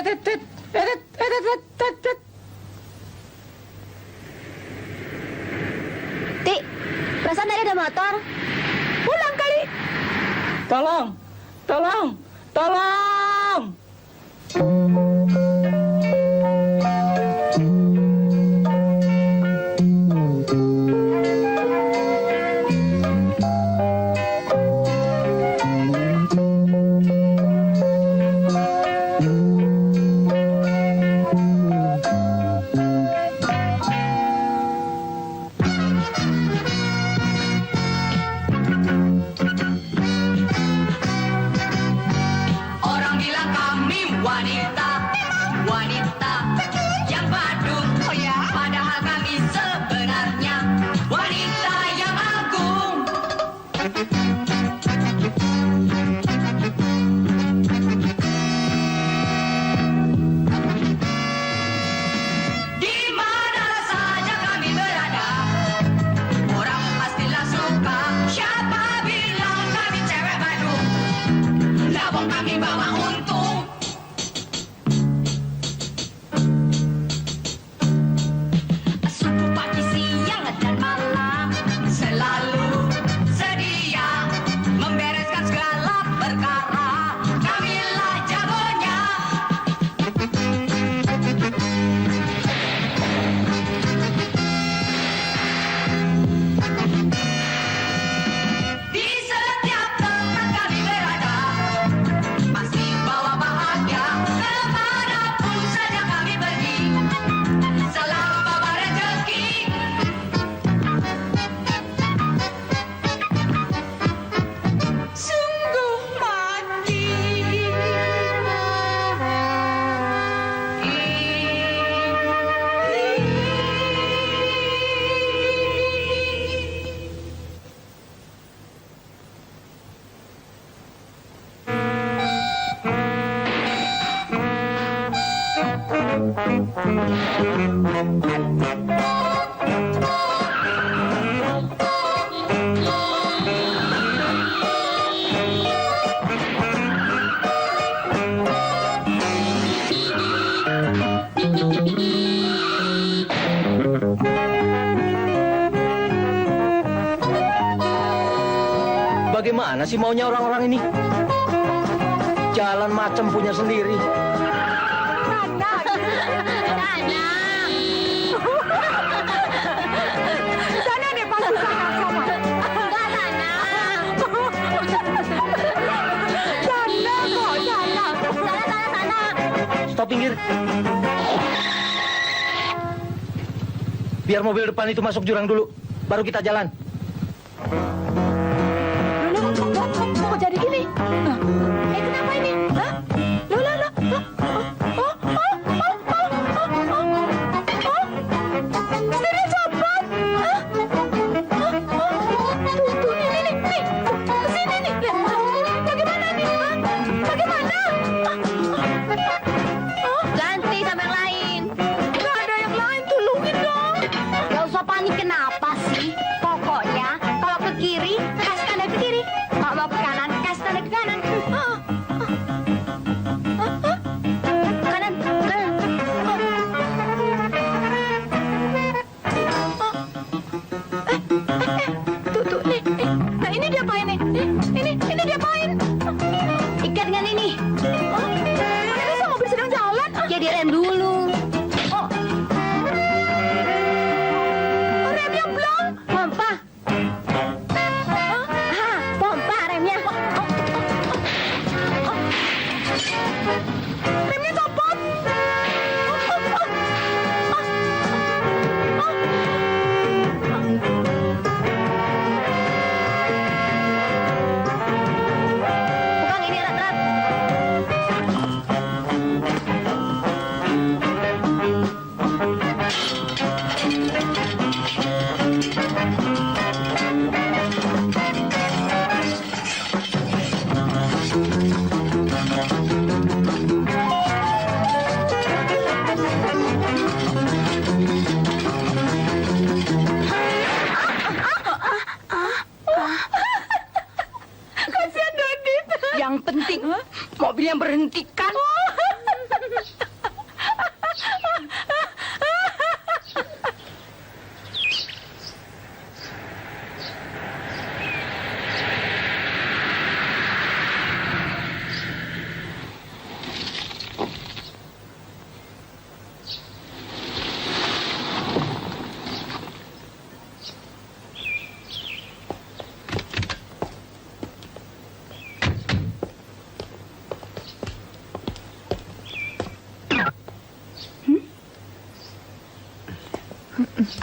Tik, perasaan tadi ada motor. Pulang kali. Tolong, tolong, tolong. Orang bilang kami wanita, wanita yang badung. Oh ya? Padahal kami sebenarnya wanita yang agung. Di mana saja kami berada, orang pastilah suka. Siapa bilang kami cewek badung? Labang kami bawa untung. Suku pagi, siang, dan malam selalu sedia membereskan segala perkara. Kamilah jagonya. Di setiap tempat kami berada, pasti bawa bahagia. Kemanapun saja kami pergi, selalu bawa rezeki. Sungguh mati. Bagaimana sih maunya orang-orang ini? Jalan macam punya sendiri. Nana. Sana deh pasti sana sama. Enggak, Nana. Sana kok, sana. Sana. Stop, pinggir. Biar mobil depan itu masuk jurang dulu, baru kita jalan. Kok jadi gini? Kenapa ini? Hah? Loh. Setirnya copot. Tuh, nih. Kesini nih. Bagaimana nih? Bagaimana? Ganti sama yang lain. Nggak ada yang lain, tolongin dong. Gak usah panik, kenapa sih? Pokoknya kalau ke kiri, kasih tanda ke kiri. Kalau mau ke kanan, kasih tanda ke kanan. Kanan. Tuh, nih. Nah, ini diapain nih? Ini diapain? Ikat dengan ini. Masa mobil sedang jalan? Ya direm dulu. Remnya belum? Pompa. Pompa remnya. Remnya copot. Bukan ini erat-erat.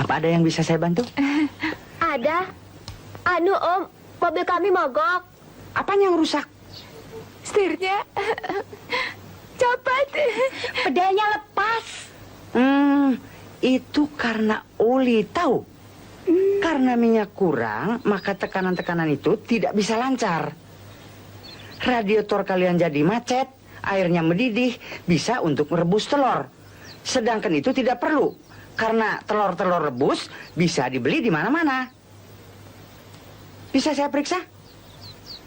Apa ada yang bisa saya bantu? Ada. Anu Om, mobil kami mogok. Apanya yang rusak? Setirnya copot. Pedalnya lepas. Itu karena oli, tahu? Karena minyak kurang, maka tekanan-tekanan itu tidak bisa lancar. Radiator kalian jadi macet, airnya mendidih, bisa untuk merebus telur. Sedangkan itu tidak perlu, karena telur-telur rebus bisa dibeli di mana-mana. Bisa saya periksa?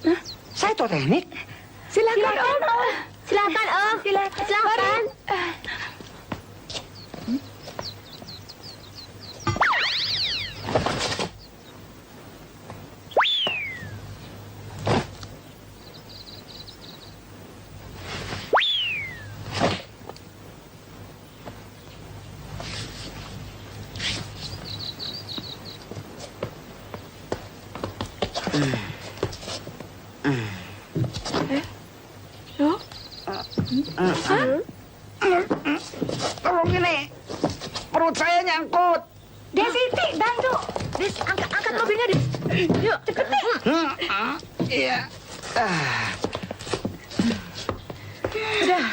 Hah? Saya tahu teknik. Silakan Om. Silakan Om. Silakan. Loh? Tolong ini, perut saya nyangkut. Desiti, bantu. Des, angkat mobilnya, Des. Yuk, cepet deh. Iya. Udah.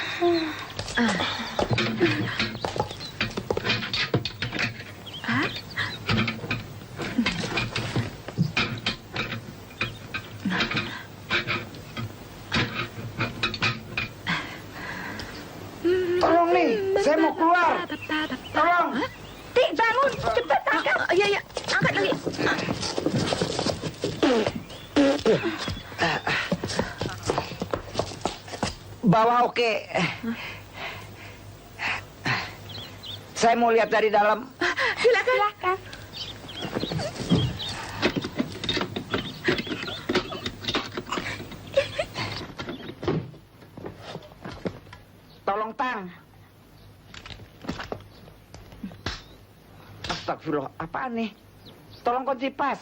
Tolong nih, saya mau keluar. Tolong. Tik, bangun. Cepet, angkat. Iya, iya. Angkat lagi. Bawa oke. Saya mau lihat dari dalam. Silakan. Tolong Tang. Astagfirullah, apaan nih? Tolong kunci pas.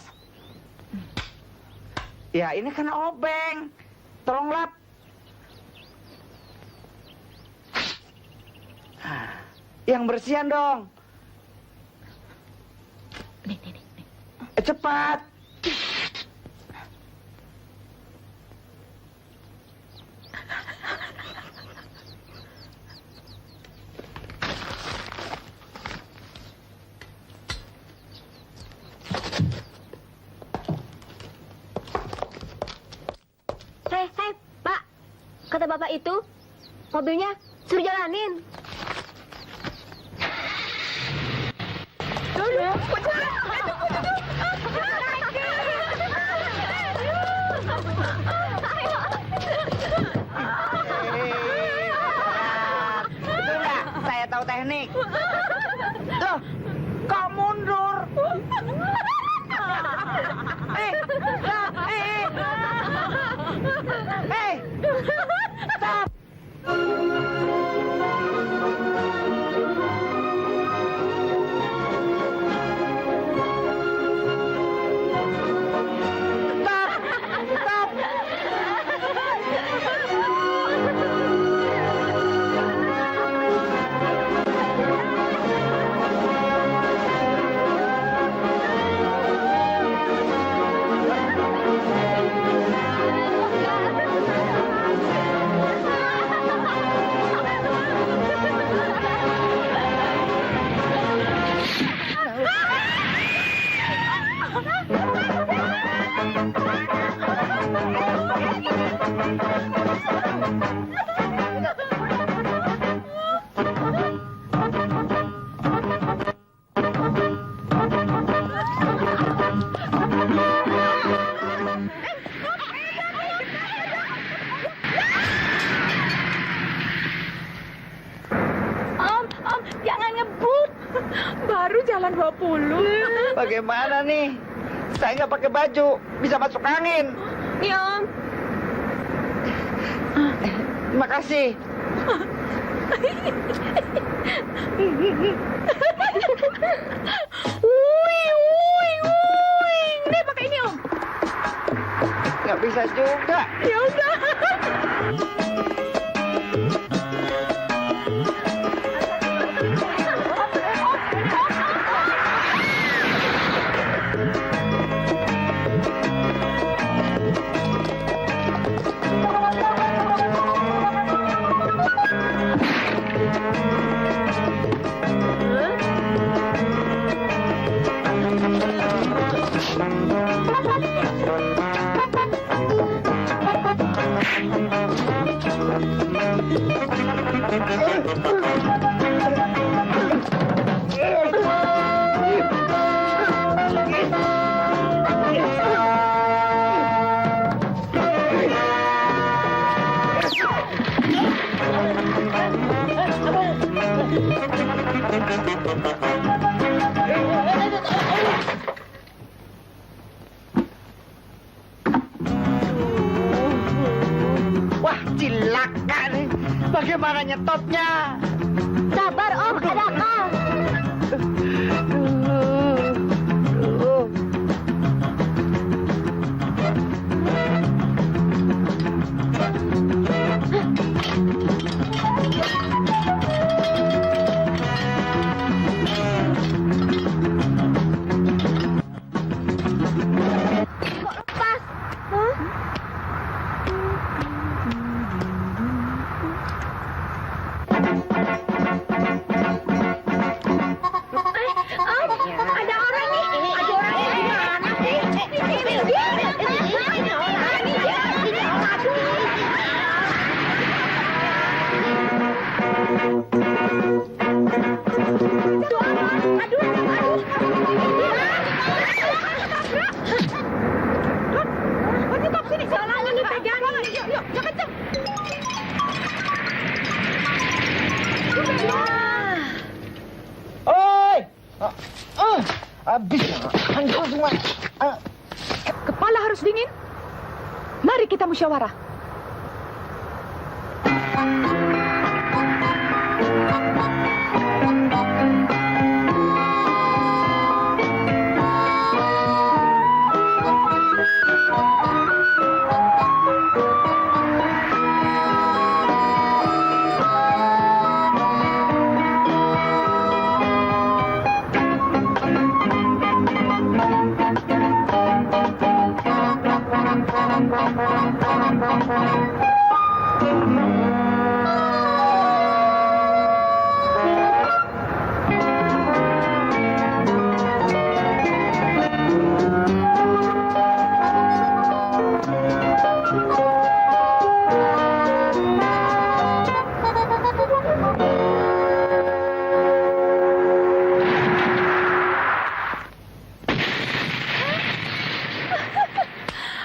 Ya ini kan obeng. Tolong lap. Yang bersihan dong. Nih. Cepat. Hei, Pak. Kata Bapak itu, mobilnya suruh jalanin. Betul nggak? Saya tahu teknik. Loh, kok mundur? Stop! Om, jangan ngebut. Baru jalan 20. Bagaimana nih? Saya nggak pakai baju, bisa masuk angin. Nih, Om. Terima kasih. Nih, pakai ini, Om. Nggak bisa juga. Ya udah. Wah, cilaka nih. Bagaimana nyetopnya? Sabar Om, ada akal. Kok lepas? Hah? Ada orang nih. Ada orang nih. Gimana sih? Ini dia. Ini orang nih. Ini orang. Sini, jalannya nih pegangin. Yuk, yuk, yuk kenceng. Oi! Habis, hancur semua. Kepala harus dingin. Mari kita musyawarah.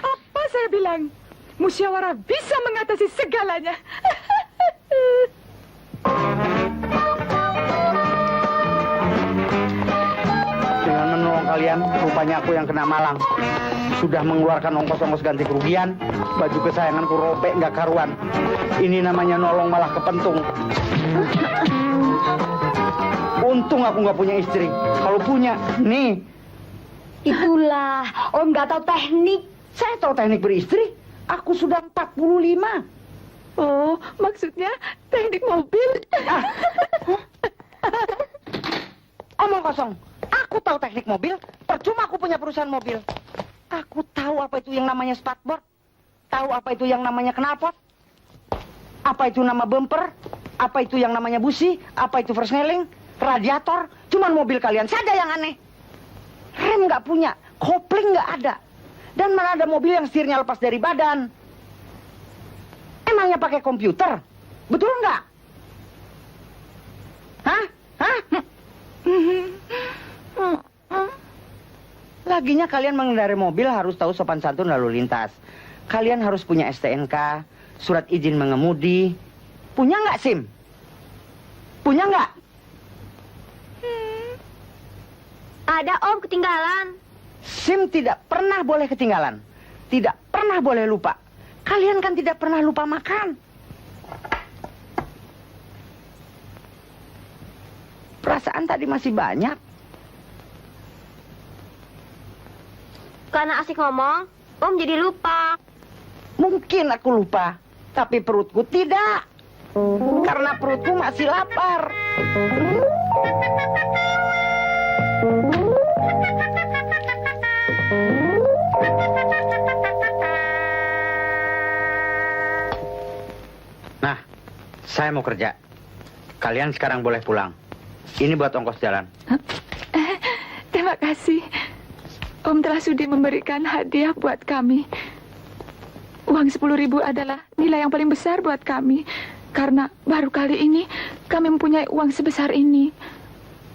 Apa saya bilang? Musyawarah bisa mengatasi segalanya. Dengan menolong kalian, rupanya aku yang kena malang. Sudah mengeluarkan ongkos-ongkos ganti kerugian, baju kesayanganku robek nggak karuan. Ini namanya nolong malah kepentung. Untung aku nggak punya istri. Kalau punya, nih. Itulah, Om nggak tahu teknik. Saya tahu teknik beristri. Aku sudah 45. Oh, maksudnya teknik mobil. Omong kosong. Aku tahu teknik mobil. Percuma aku punya perusahaan mobil. Aku tahu apa itu yang namanya spakbor. Tahu apa itu yang namanya knalpot. Apa itu nama bumper. Apa itu yang namanya busi. Apa itu persneling. Radiator. Cuman mobil kalian saja yang aneh. Rem nggak punya. Kopling nggak ada. Dan mana ada mobil yang setirnya lepas dari badan. Emangnya pakai komputer? Betul nggak? Hah? Hah? Laginya kalian mengendarai mobil harus tahu sopan santun lalu lintas. Kalian harus punya STNK, surat izin mengemudi. Punya nggak SIM? Punya nggak? Ada Om, ketinggalan. SIM tidak pernah boleh ketinggalan. Tidak pernah boleh lupa. Kalian kan tidak pernah lupa makan. Perasaan tadi masih banyak. Karena asik ngomong, Om jadi lupa. Mungkin aku lupa, tapi perutku tidak. Karena perutku masih lapar. Nah, saya mau kerja. Kalian sekarang boleh pulang. Ini buat ongkos jalan. Terima kasih. Om telah sudi memberikan hadiah buat kami. Uang 10.000 adalah nilai yang paling besar buat kami. Karena baru kali ini kami mempunyai uang sebesar ini.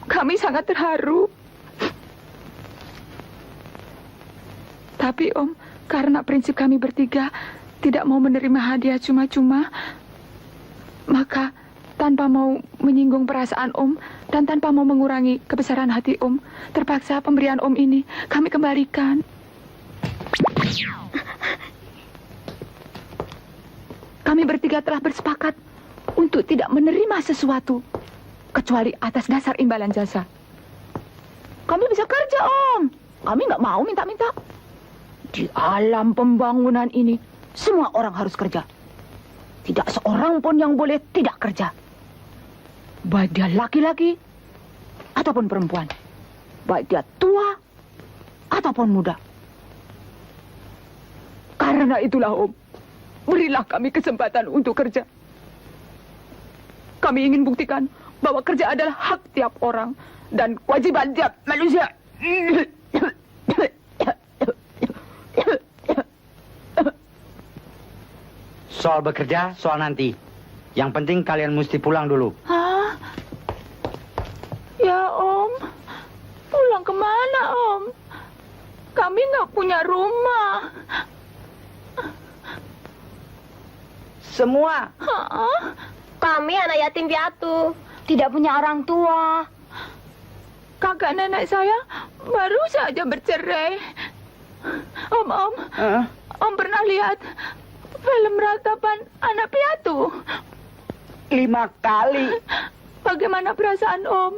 Kami sangat terharu. Tapi Om, karena prinsip kami bertiga tidak mau menerima hadiah cuma-cuma, maka tanpa mau menyinggung perasaan Om dan tanpa mau mengurangi kebesaran hati Om, terpaksa pemberian Om ini kami kembalikan. Kami bertiga telah bersepakat untuk tidak menerima sesuatu kecuali atas dasar imbalan jasa. Kami bisa kerja, Om. Kami nggak mau minta-minta. Di alam pembangunan ini, semua orang harus kerja. Tidak seorang pun yang boleh tidak kerja. Baik dia laki-laki ataupun perempuan. Baik dia tua ataupun muda. Karena itulah, Om, berilah kami kesempatan untuk kerja. Kami ingin buktikan bahwa kerja adalah hak tiap orang dan kewajiban tiap manusia. Soal bekerja, soal nanti. Yang penting kalian mesti pulang dulu. Hah? Ya, Om. Pulang kemana, Om? Kami nggak punya rumah. Semua. Hah? Kami anak yatim piatu, tidak punya orang tua. Kakak nenek saya baru saja bercerai. Om, Om pernah lihat film ratapan anak piatu? 5 kali Bagaimana perasaan Om?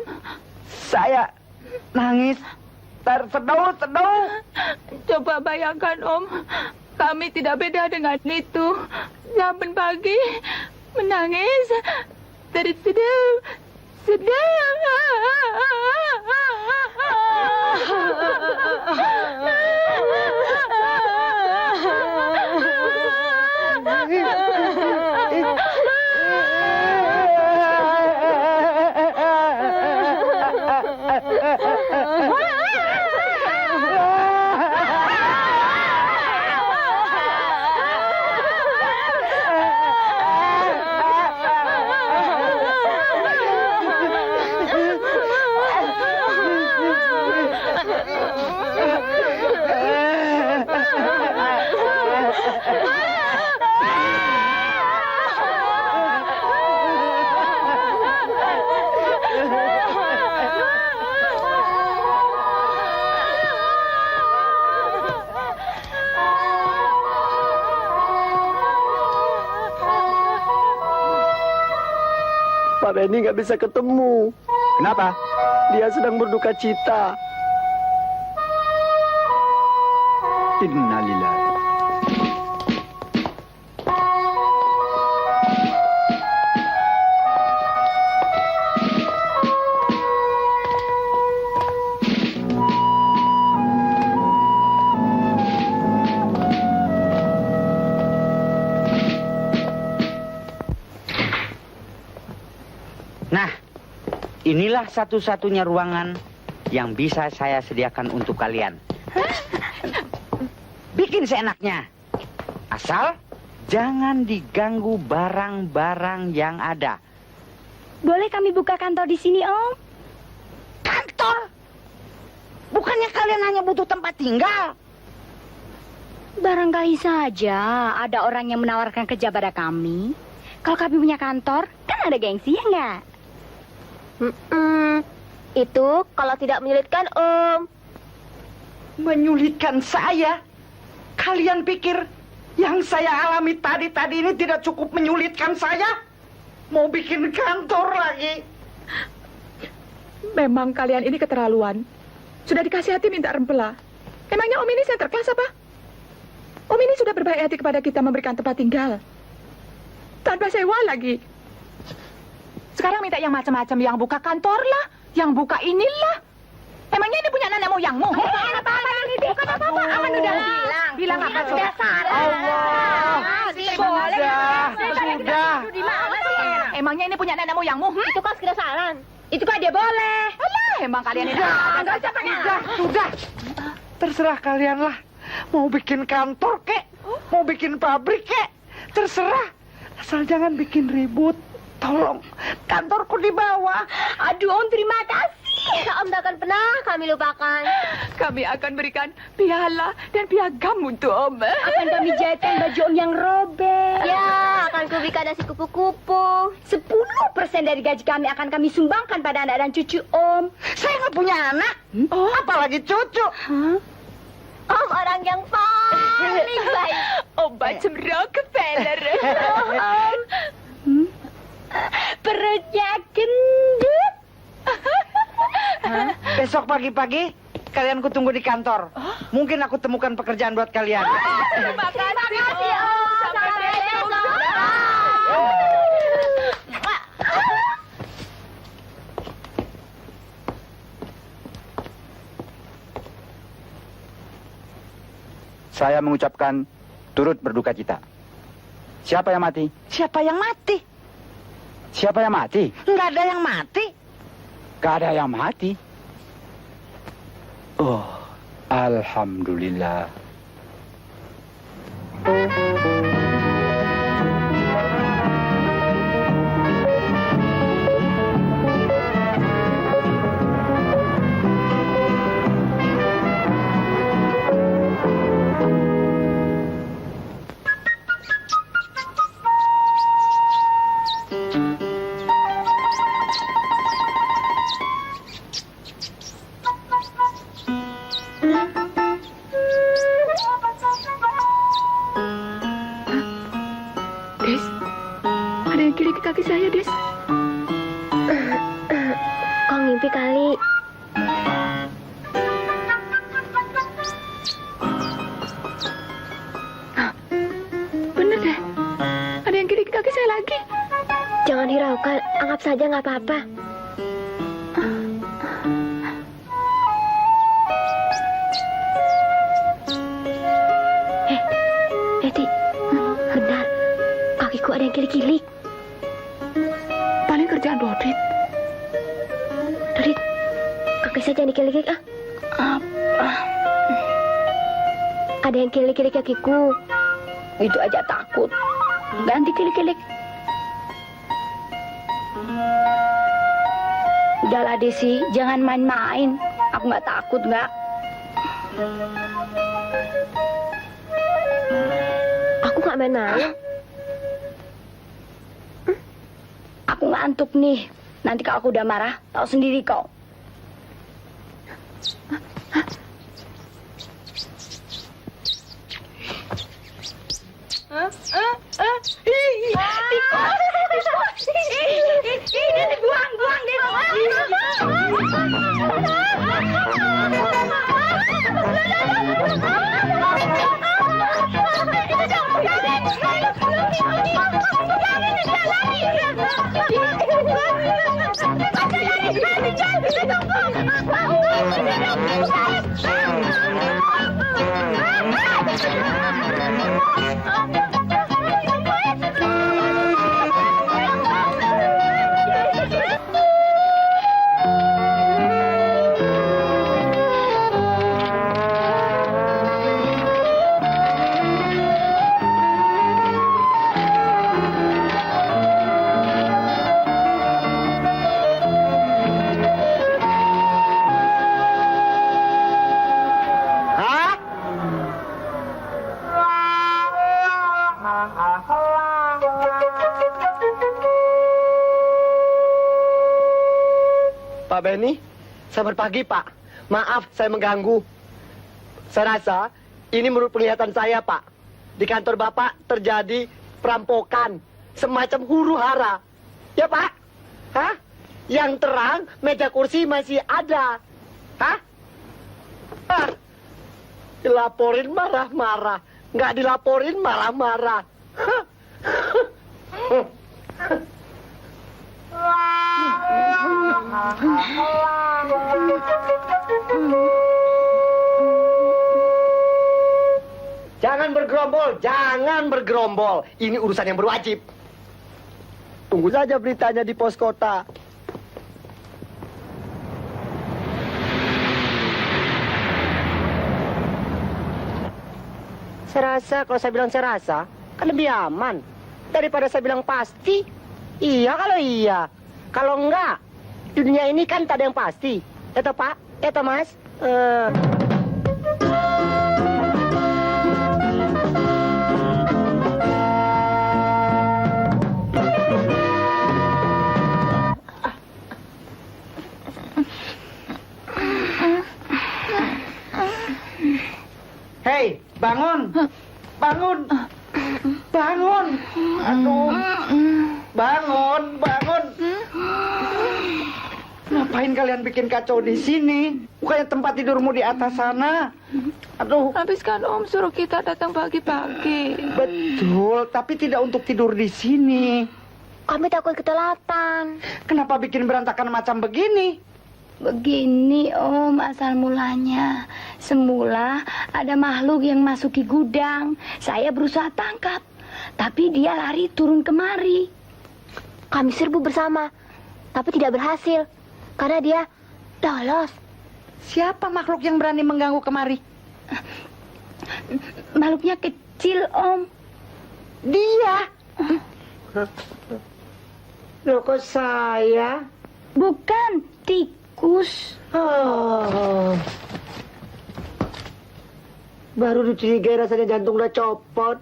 saya nangis terseduh-seduh. Coba bayangkan Om, kami tidak beda dengan itu. Saben pagi menangis, terseduh, Pak Benny nggak bisa ketemu. Kenapa? Dia sedang berduka cita. Innalillahi. Nah, inilah satu-satunya ruangan yang bisa saya sediakan untuk kalian. Bikin seenaknya. Asal jangan diganggu barang-barang yang ada. Boleh kami buka kantor di sini, Om? Kantor? Bukannya kalian hanya butuh tempat tinggal? Barangkali saja ada orang yang menawarkan kerja pada kami. Kalau kami punya kantor, kan ada gengsi, ya nggak? Itu kalau tidak menyulitkan, Om. Menyulitkan saya? Kalian pikir yang saya alami tadi ini tidak cukup menyulitkan saya? Mau bikin kantor lagi? Memang kalian ini keterlaluan. Sudah dikasih hati minta rempela. Emangnya Om ini center kelas apa? Om ini sudah berbaik hati kepada kita memberikan tempat tinggal. Tanpa sewa lagi. Sekarang minta yang macam-macam, yang buka kantor lah, yang buka inilah. Emangnya ini punya nenek moyangmu? Bukan apa-apa ini, bukan apa-apa. Aman udah bilang. Bilang apa sudah salah. Allah. Sudah. Emangnya ini punya nenek moyangmu? Itu kan kedasaran. Itu kan dia boleh. Alah, emang kalian ini. Sudah. Terserah kalian lah. Mau bikin kantor kek, mau bikin pabrik kek, terserah. Asal jangan bikin ribut. tolong, kantorku di bawah. Aduh, Om, terima kasih. Om tak akan pernah kami lupakan. Kami akan berikan piala dan piagam untuk Om. Akan kami jahitkan baju Om yang robek. Ya, akan kuberikan nasi kupu-kupu. 10% dari gaji kami akan kami sumbangkan pada anak dan cucu Om. Saya nggak punya anak, apalagi cucu. Om orang yang paling baik. Om macam Rockefeller. Om. Perutnya gendut. Besok pagi-pagi kalian kutunggu di kantor. Mungkin aku temukan pekerjaan buat kalian. Terima kasih, Om. Sampai besok. Saya mengucapkan turut berduka cita. Siapa yang mati? Siapa yang mati? Siapa yang mati? Nggak ada yang mati. Gak ada yang mati. Oh, alhamdulillah. Des, ada yang kilik kaki saya, Des. Kau ngimpi kali. Bener deh. Ada yang kilik kaki saya lagi. Jangan hiraukan, anggap saja nggak apa-apa. Eti, benar. Kakiku ada yang kilik-kilik. Paling kerjaan Dodit. Dodit, kaki saya jangan dikilik-kilik ah. Ada yang kilik-kilik kakiku. Itu aja takut. Ganti kilik-kilik. Udahlah Desi, jangan main-main. Aku nggak takut nggak. Aku nggak main-main. Aku ngantuk nih. Nanti kalau aku udah marah, tahu sendiri kau. Pak Benny, selamat pagi Pak. Maaf saya mengganggu. Saya rasa ini menurut penglihatan saya Pak. Di kantor Bapak terjadi perampokan. Semacam huru hara. Ya Pak? Hah? Yang terang meja kursi masih ada. Hah? Ah. Dilaporin marah-marah. Nggak dilaporin marah-marah. Jangan bergerombol, jangan bergerombol. Ini urusan yang berwajib. Tunggu saja beritanya di pos kota. Saya rasa, kalau saya bilang saya rasa, kan lebih aman. Daripada saya bilang pasti. Iya kalau iya. Kalau enggak, dunia ini kan tak ada yang pasti. Eta Pak, eta Mas. Hei, bangun! Bangun! Bangun! Aduh! Bangun! Bangun! Ngapain kalian bikin kacau di sini? Bukannya tempat tidurmu di atas sana? Aduh! Habis kan Om suruh kita datang pagi-pagi. Betul, tapi tidak untuk tidur di sini. Kami takut ketelapan. Kenapa bikin berantakan macam begini? Begini Om asal mulanya. Semula ada makhluk yang masuki gudang. Saya berusaha tangkap. Tapi dia lari turun kemari. Kami serbu bersama. Tapi tidak berhasil. Karena dia lolos. Siapa makhluk yang berani mengganggu kemari? Makhluknya kecil Om. Dia! Loh kok saya? Bukan tikus. Oh. Baru dicurigai rasanya jantung udah copot.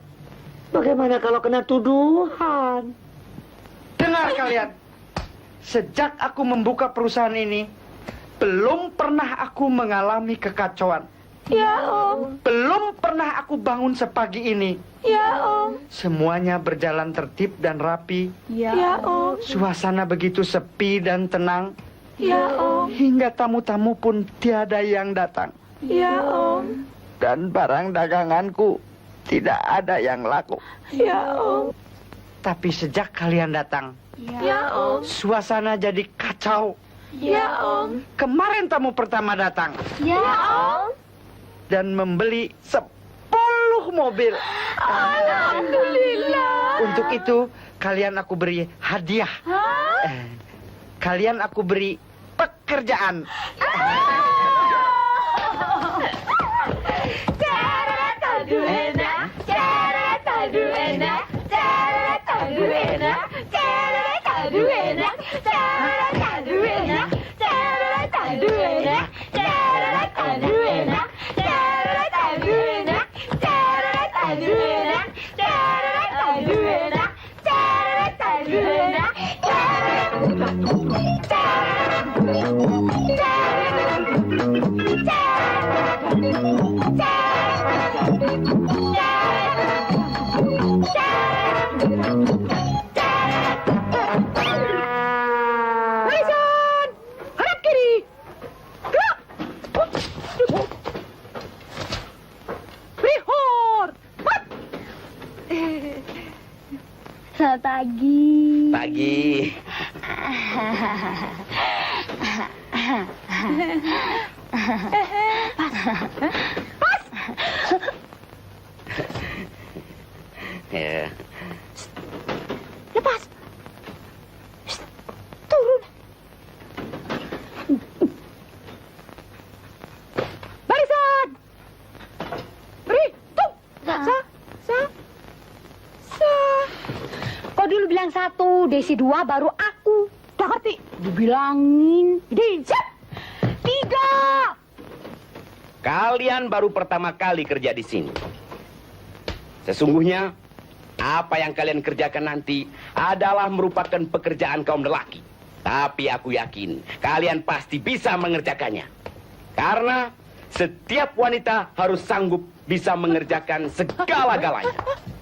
Bagaimana kalau kena tuduhan? Dengar kalian, sejak aku membuka perusahaan ini, belum pernah aku mengalami kekacauan. Ya Om, Belum pernah aku bangun sepagi ini. ya Om, Semuanya berjalan tertib dan rapi. ya Om, Suasana begitu sepi dan tenang. ya Om, Hingga tamu-tamu pun tiada yang datang. ya Om, Dan barang daganganku tidak ada yang laku. ya Om, Tapi sejak kalian datang, ya Om, suasana jadi kacau. ya Om, Kemarin tamu pertama datang Ya Om. dan membeli 10 mobil. Alhamdulillah. Untuk itu, kalian aku beri hadiah. Kalian aku beri pekerjaan. Barisan, hadap kiri. Gerak. Prihor. Bat. Selamat pagi. Pagi. Ya. Lepas. Shh, turun. Barisan. Beri. Tung. Kau dulu bilang satu, Desi dua, baru aku. Udah ngerti? Dibilangin. Dijat. 3. Kalian baru pertama kali kerja di sini. Sesungguhnya, apa yang kalian kerjakan nanti adalah merupakan pekerjaan kaum lelaki. Tapi aku yakin kalian pasti bisa mengerjakannya. Karena setiap wanita harus sanggup bisa mengerjakan segala-galanya.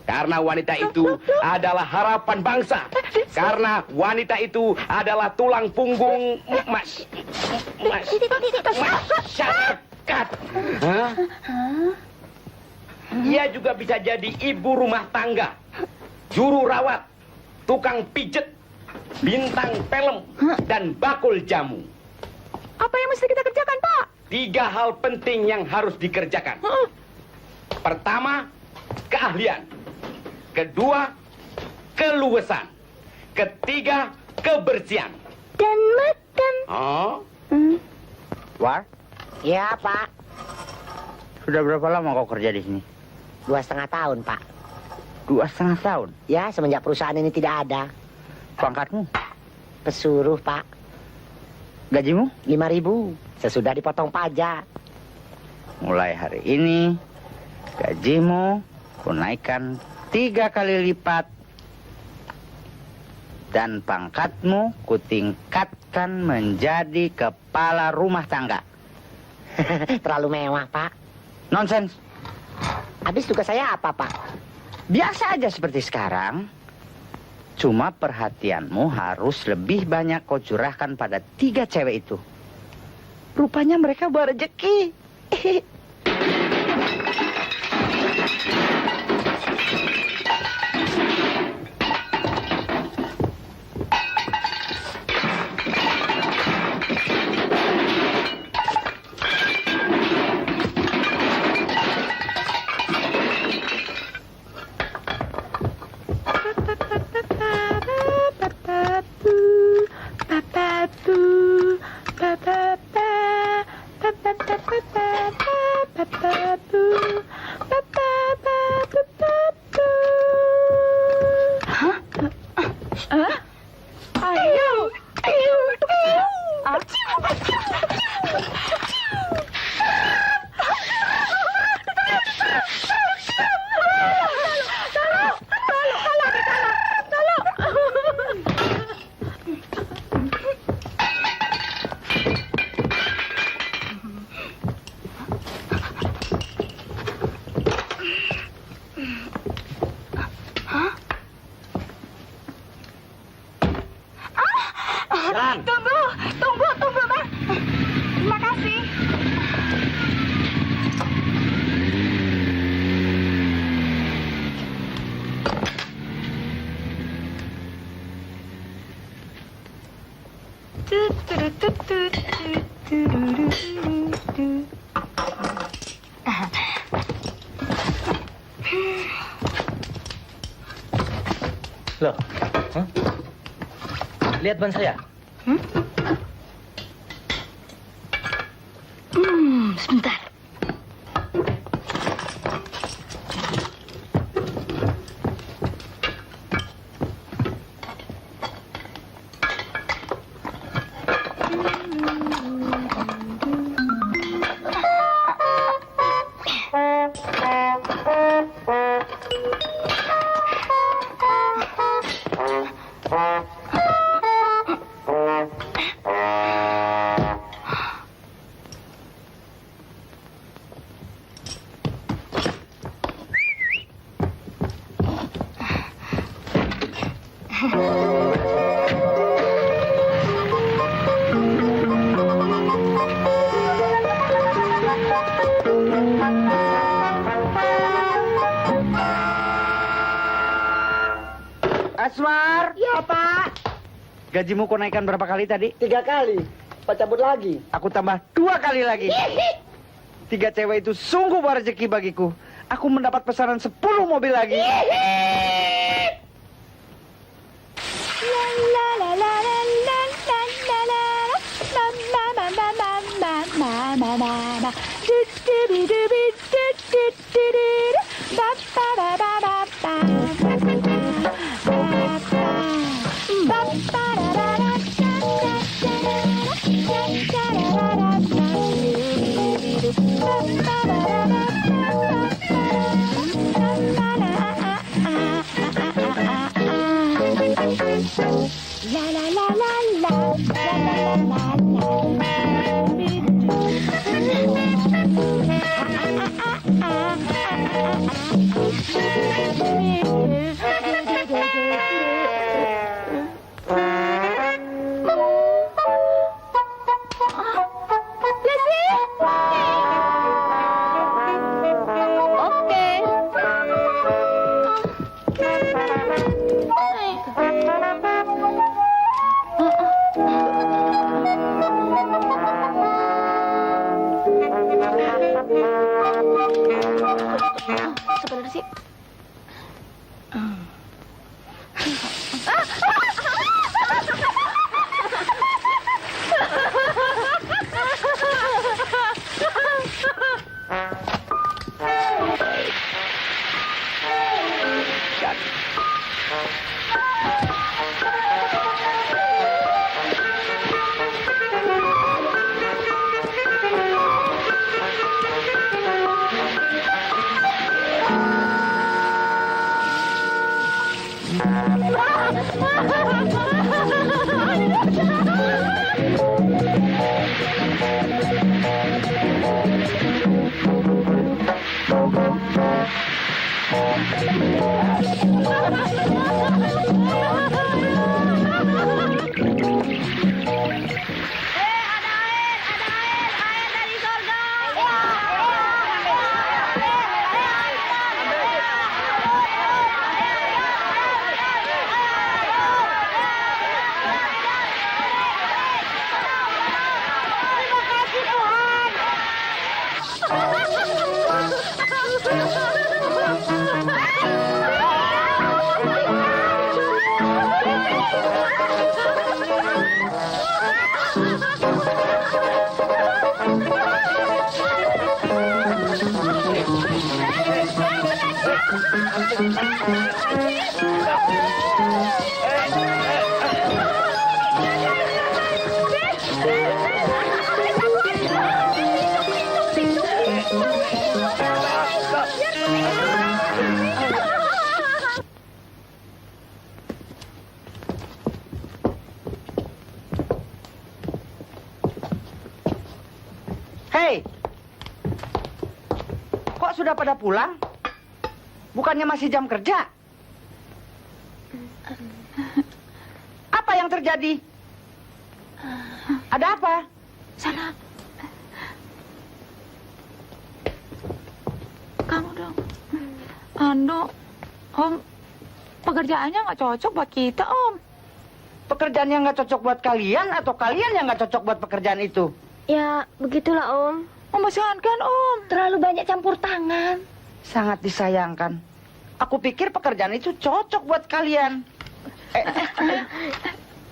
Karena wanita itu adalah harapan bangsa. Karena wanita itu adalah tulang punggung masyarakat. Hah? Ia juga bisa jadi ibu rumah tangga, juru rawat, tukang pijet, bintang film, dan bakul jamu. Apa yang mesti kita kerjakan, Pak? 3 hal penting yang harus dikerjakan. Pertama, keahlian. Kedua, keluasan. Ketiga, kebersihan. Dan makan. Oh, War, Ya, Pak. sudah berapa lama kau kerja di sini? 2,5 tahun, Pak. 2,5 tahun. Ya, semenjak perusahaan ini tidak ada. Pangkatmu? Pesuruh, Pak. Gajimu? 5.000. Sesudah dipotong pajak. Mulai hari ini, gajimu kunaikkan 3 kali lipat. Dan pangkatmu kutingkatkan menjadi kepala rumah tangga. Terlalu mewah, Pak. Nonsens. Habis tugas saya apa, Pak? Biasa aja seperti sekarang. Cuma perhatianmu harus lebih banyak kau curahkan pada 3 cewek itu. Rupanya mereka bawa rezeki. Tunggu, Bang. Terima kasih. Loh, lihat ban saya. Sebentar. Aswar, Ya, Pak. gajimu kau naikkan berapa kali tadi? 3 kali. Pak cabut lagi. Aku tambah 2 kali lagi. 3 cewek itu sungguh bawa rezeki bagiku. Aku mendapat pesanan 10 mobil lagi. Hei, kok sudah pada pulang? Bukannya masih jam kerja? Apa yang terjadi? Ada apa? Sana. Kamu dong. Anu, Om, pekerjaannya nggak cocok buat kita, Om. Pekerjaan yang nggak cocok buat kalian atau kalian yang nggak cocok buat pekerjaan itu? Ya, begitulah Om. Membosankan, Om. Terlalu banyak campur tangan. Sangat disayangkan. Aku pikir pekerjaan itu cocok buat kalian.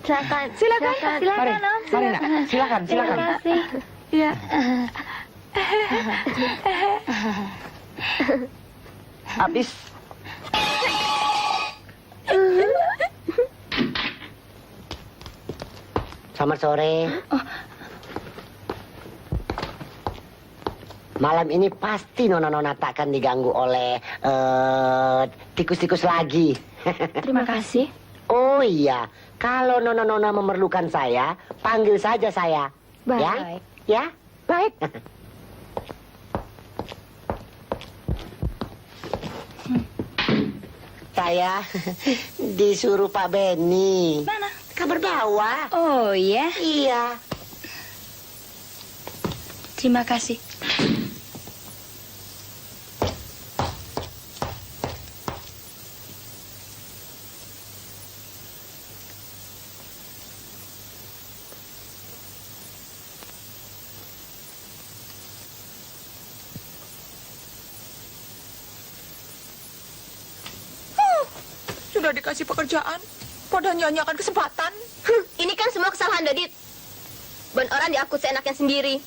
Silakan. Silakan. Mari, Om. mari nak. Silakan, Terima silakan. kasih. Ya. Habis. Selamat sore. Malam ini pasti nona-nona tak akan diganggu oleh tikus-tikus lagi. Terima kasih. Oh iya, kalau nona-nona memerlukan saya, panggil saja saya. Baik. Ya? Ya? Baik. Saya disuruh Pak Benny. Mana? Kabar bawah. Oh ya, Iya. terima kasih. Sudah dikasih pekerjaan, pada nyanyiakan kesempatan. Ini kan semua kesalahan Dadit. Ben orang diakut seenaknya sendiri.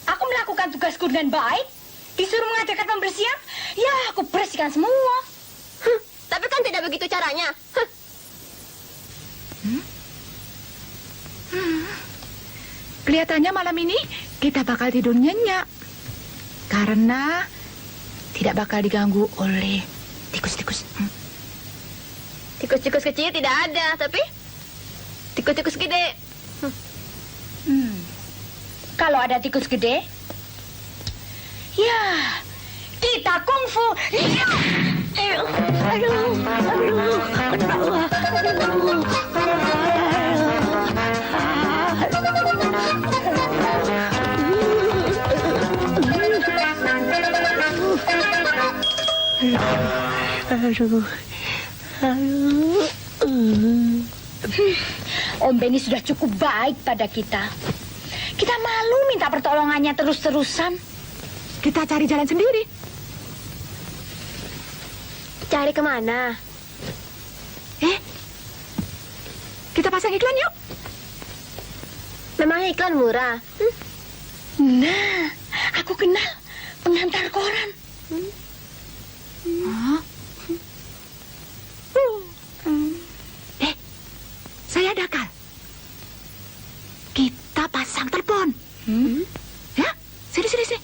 Aku melakukan tugasku dengan baik. Disuruh mengajarkan pembersihan, ya aku bersihkan semua. Tapi kan tidak begitu caranya. Kelihatannya malam ini kita bakal tidur nyenyak. Karena tidak bakal diganggu oleh tikus-tikus. Tikus-tikus kecil tidak ada, tapi tikus-tikus gede. Kalau ada tikus gede, ya kita kungfu. Ya. Om Benny sudah cukup baik pada kita. Kita malu minta pertolongannya terus-terusan. Kita cari jalan sendiri. Cari kemana? Kita pasang iklan yuk. Memangnya iklan murah? Nah, aku kenal pengantar koran. Saya ada akal. Kita pasang telepon. Ya, sini.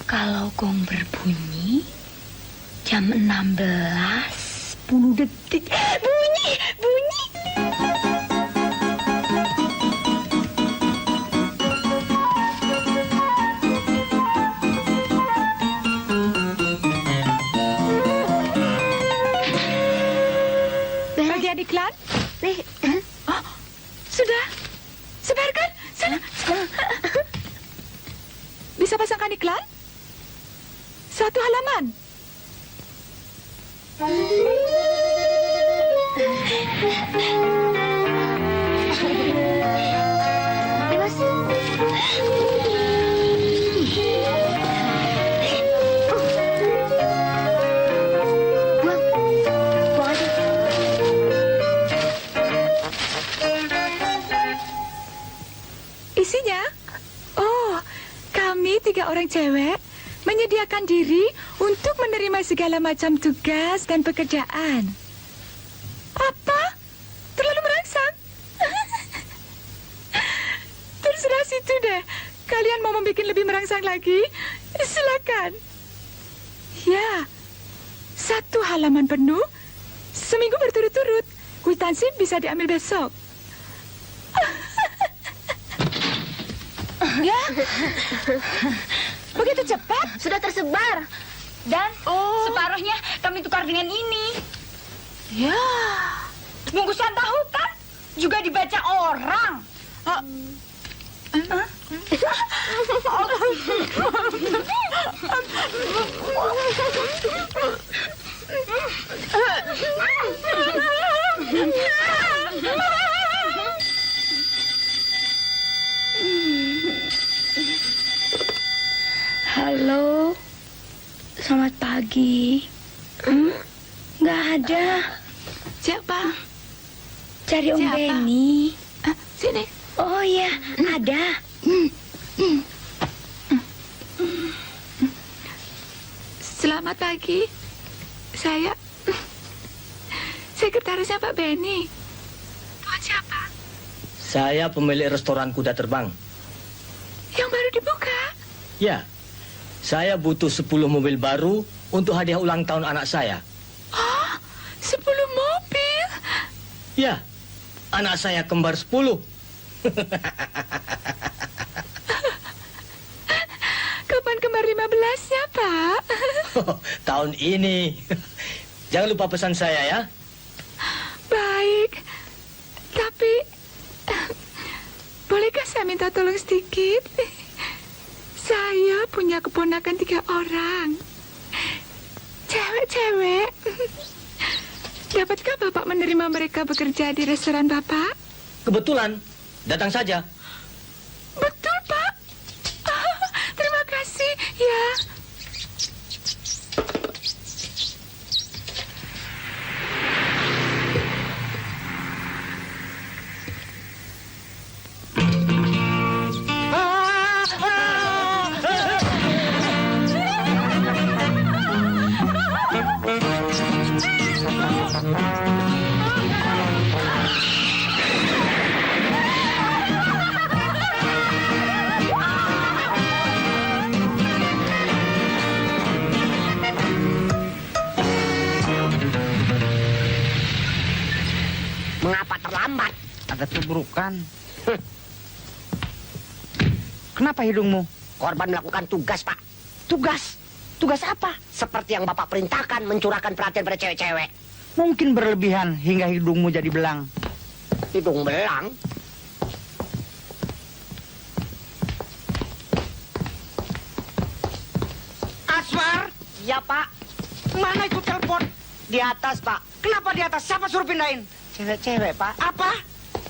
Kalau gong berbunyi jam 16:10. Bunyi, bunyi. Bagian iklan? Oh, sudah. Sebarkan. Sana. Bisa pasangkan iklan? 1 halaman. Isinya? Oh, kami 3 orang cewek menyediakan diri untuk menerima segala macam tugas dan pekerjaan. Apa? Terlalu merangsang? Terserah situ deh. Kalian mau membuat lebih merangsang lagi? Silakan. Ya, 1 halaman penuh, seminggu berturut-turut. Kwitansi bisa diambil besok. Ya, begitu cepat? Sudah tersebar. Dan separuhnya kami tukar dengan ini. Ya. Bungkusan tahu kan juga dibaca orang. Halo, selamat pagi. Nggak ada. Siapa? Cari Om Siapa? Benny. Sini. Oh iya, ada. Selamat pagi. Saya sekretarisnya Pak Benny. Tuan siapa? Saya pemilik restoran kuda terbang. Yang baru dibuka. Ya, saya butuh 10 mobil baru untuk hadiah ulang tahun anak saya. Oh, 10 mobil. Ya, anak saya kembar 10. Kapan kembar 15-nya, Pak? Tahun ini. Jangan lupa pesan saya ya. Baik. Tapi bolehkah saya minta tolong sedikit? Saya punya keponakan 3 orang. Cewek-cewek. Dapatkah Bapak menerima mereka bekerja di restoran Bapak? Kebetulan, datang saja. Betul, Pak. Terima kasih, ya. Mengapa terlambat? Ada tubrukan. Kenapa hidungmu? Korban melakukan tugas, Pak. Tugas? Tugas apa? Seperti yang Bapak perintahkan, mencurahkan perhatian pada cewek-cewek. Mungkin berlebihan hingga hidungmu jadi belang. Hidung belang. Aswar? Ya, Pak. Mana itu telepon? Di atas, Pak. Kenapa di atas? Siapa suruh pindahin? Cewek-cewek, Pak. Apa?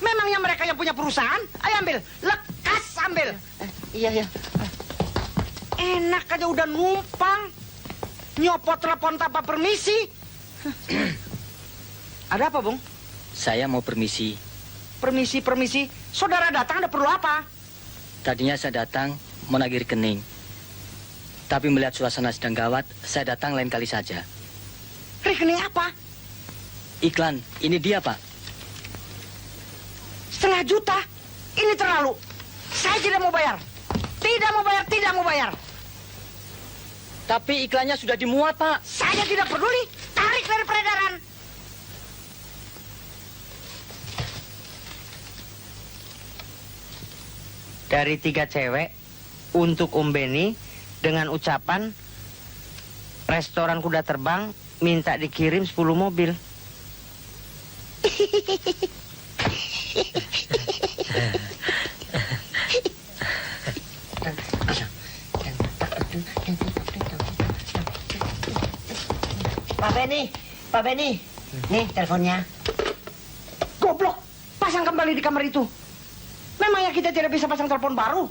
Memangnya mereka yang punya perusahaan? Ayo ambil. Lekas ambil. Iya. Enak aja udah numpang. Nyopot telepon tanpa permisi. Ada apa, Bung? Saya mau permisi. Permisi. Saudara datang ada perlu apa? Tadinya saya datang menagih rekening. Tapi melihat suasana sedang gawat, saya datang lain kali saja. Rekening apa? Iklan, ini dia, Pak. Setengah juta? Ini terlalu. Saya tidak mau bayar. Tidak mau bayar, tidak mau bayar. Tapi iklannya sudah dimuat, Pak. Saya tidak peduli. Tarik dari peredaran. Dari 3 cewek untuk Om Beni dengan ucapan restoran kuda terbang minta dikirim 10 mobil. Pak Beni, nih teleponnya. Goblok, pasang kembali di kamar itu. Memangnya kita tidak bisa pasang telepon baru?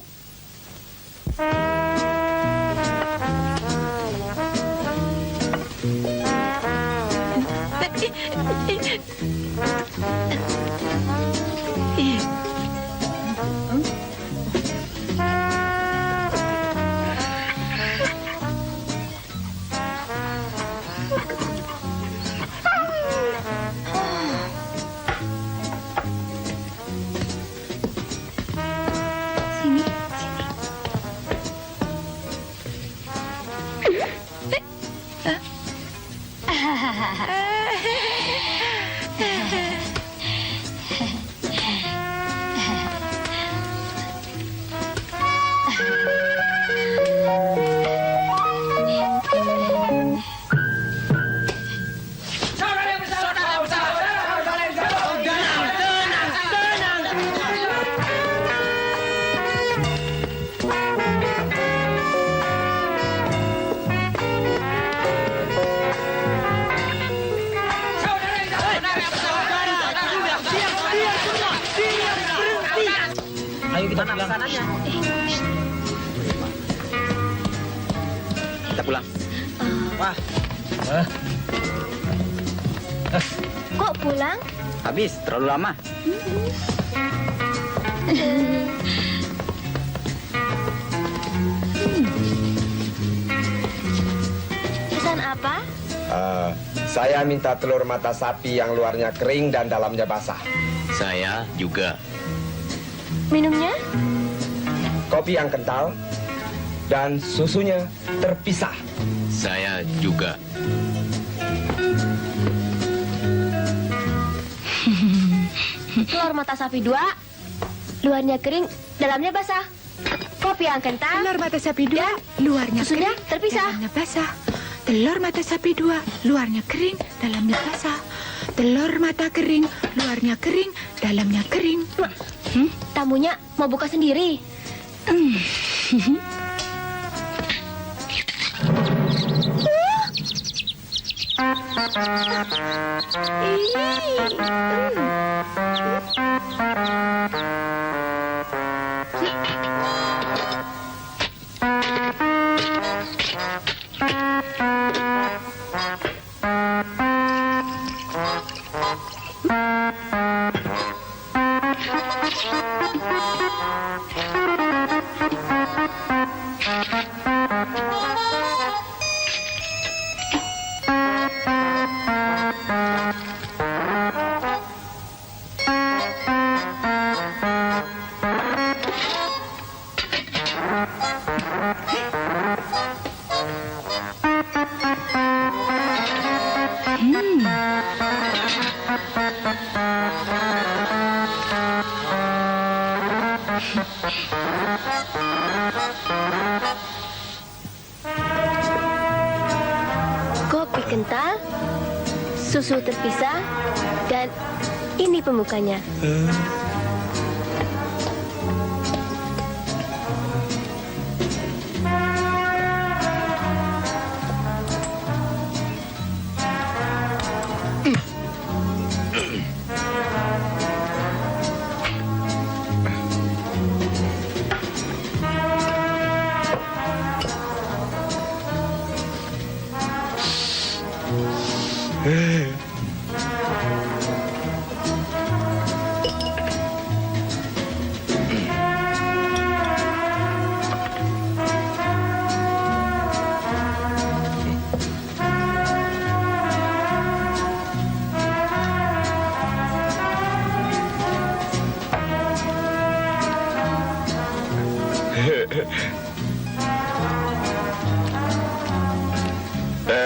Ayo kita pulang. Kita pulang. Wah. Kok pulang? Habis, terlalu lama. Pesan apa? Saya minta telur mata sapi yang luarnya kering dan dalamnya basah. Saya juga. Minumnya? Kopi yang kental dan susunya terpisah. Saya juga. Telur mata sapi 2, luarnya kering, dalamnya basah. Kopi yang kental. Telur mata sapi 2, luarnya Susunya kering, terpisah. dalamnya basah. Telur mata sapi 2, luarnya kering, dalamnya basah. Telur mata kering, luarnya kering, dalamnya kering. Tamunya mau buka sendiri. Kopi kental, susu terpisah, dan ini pembukanya.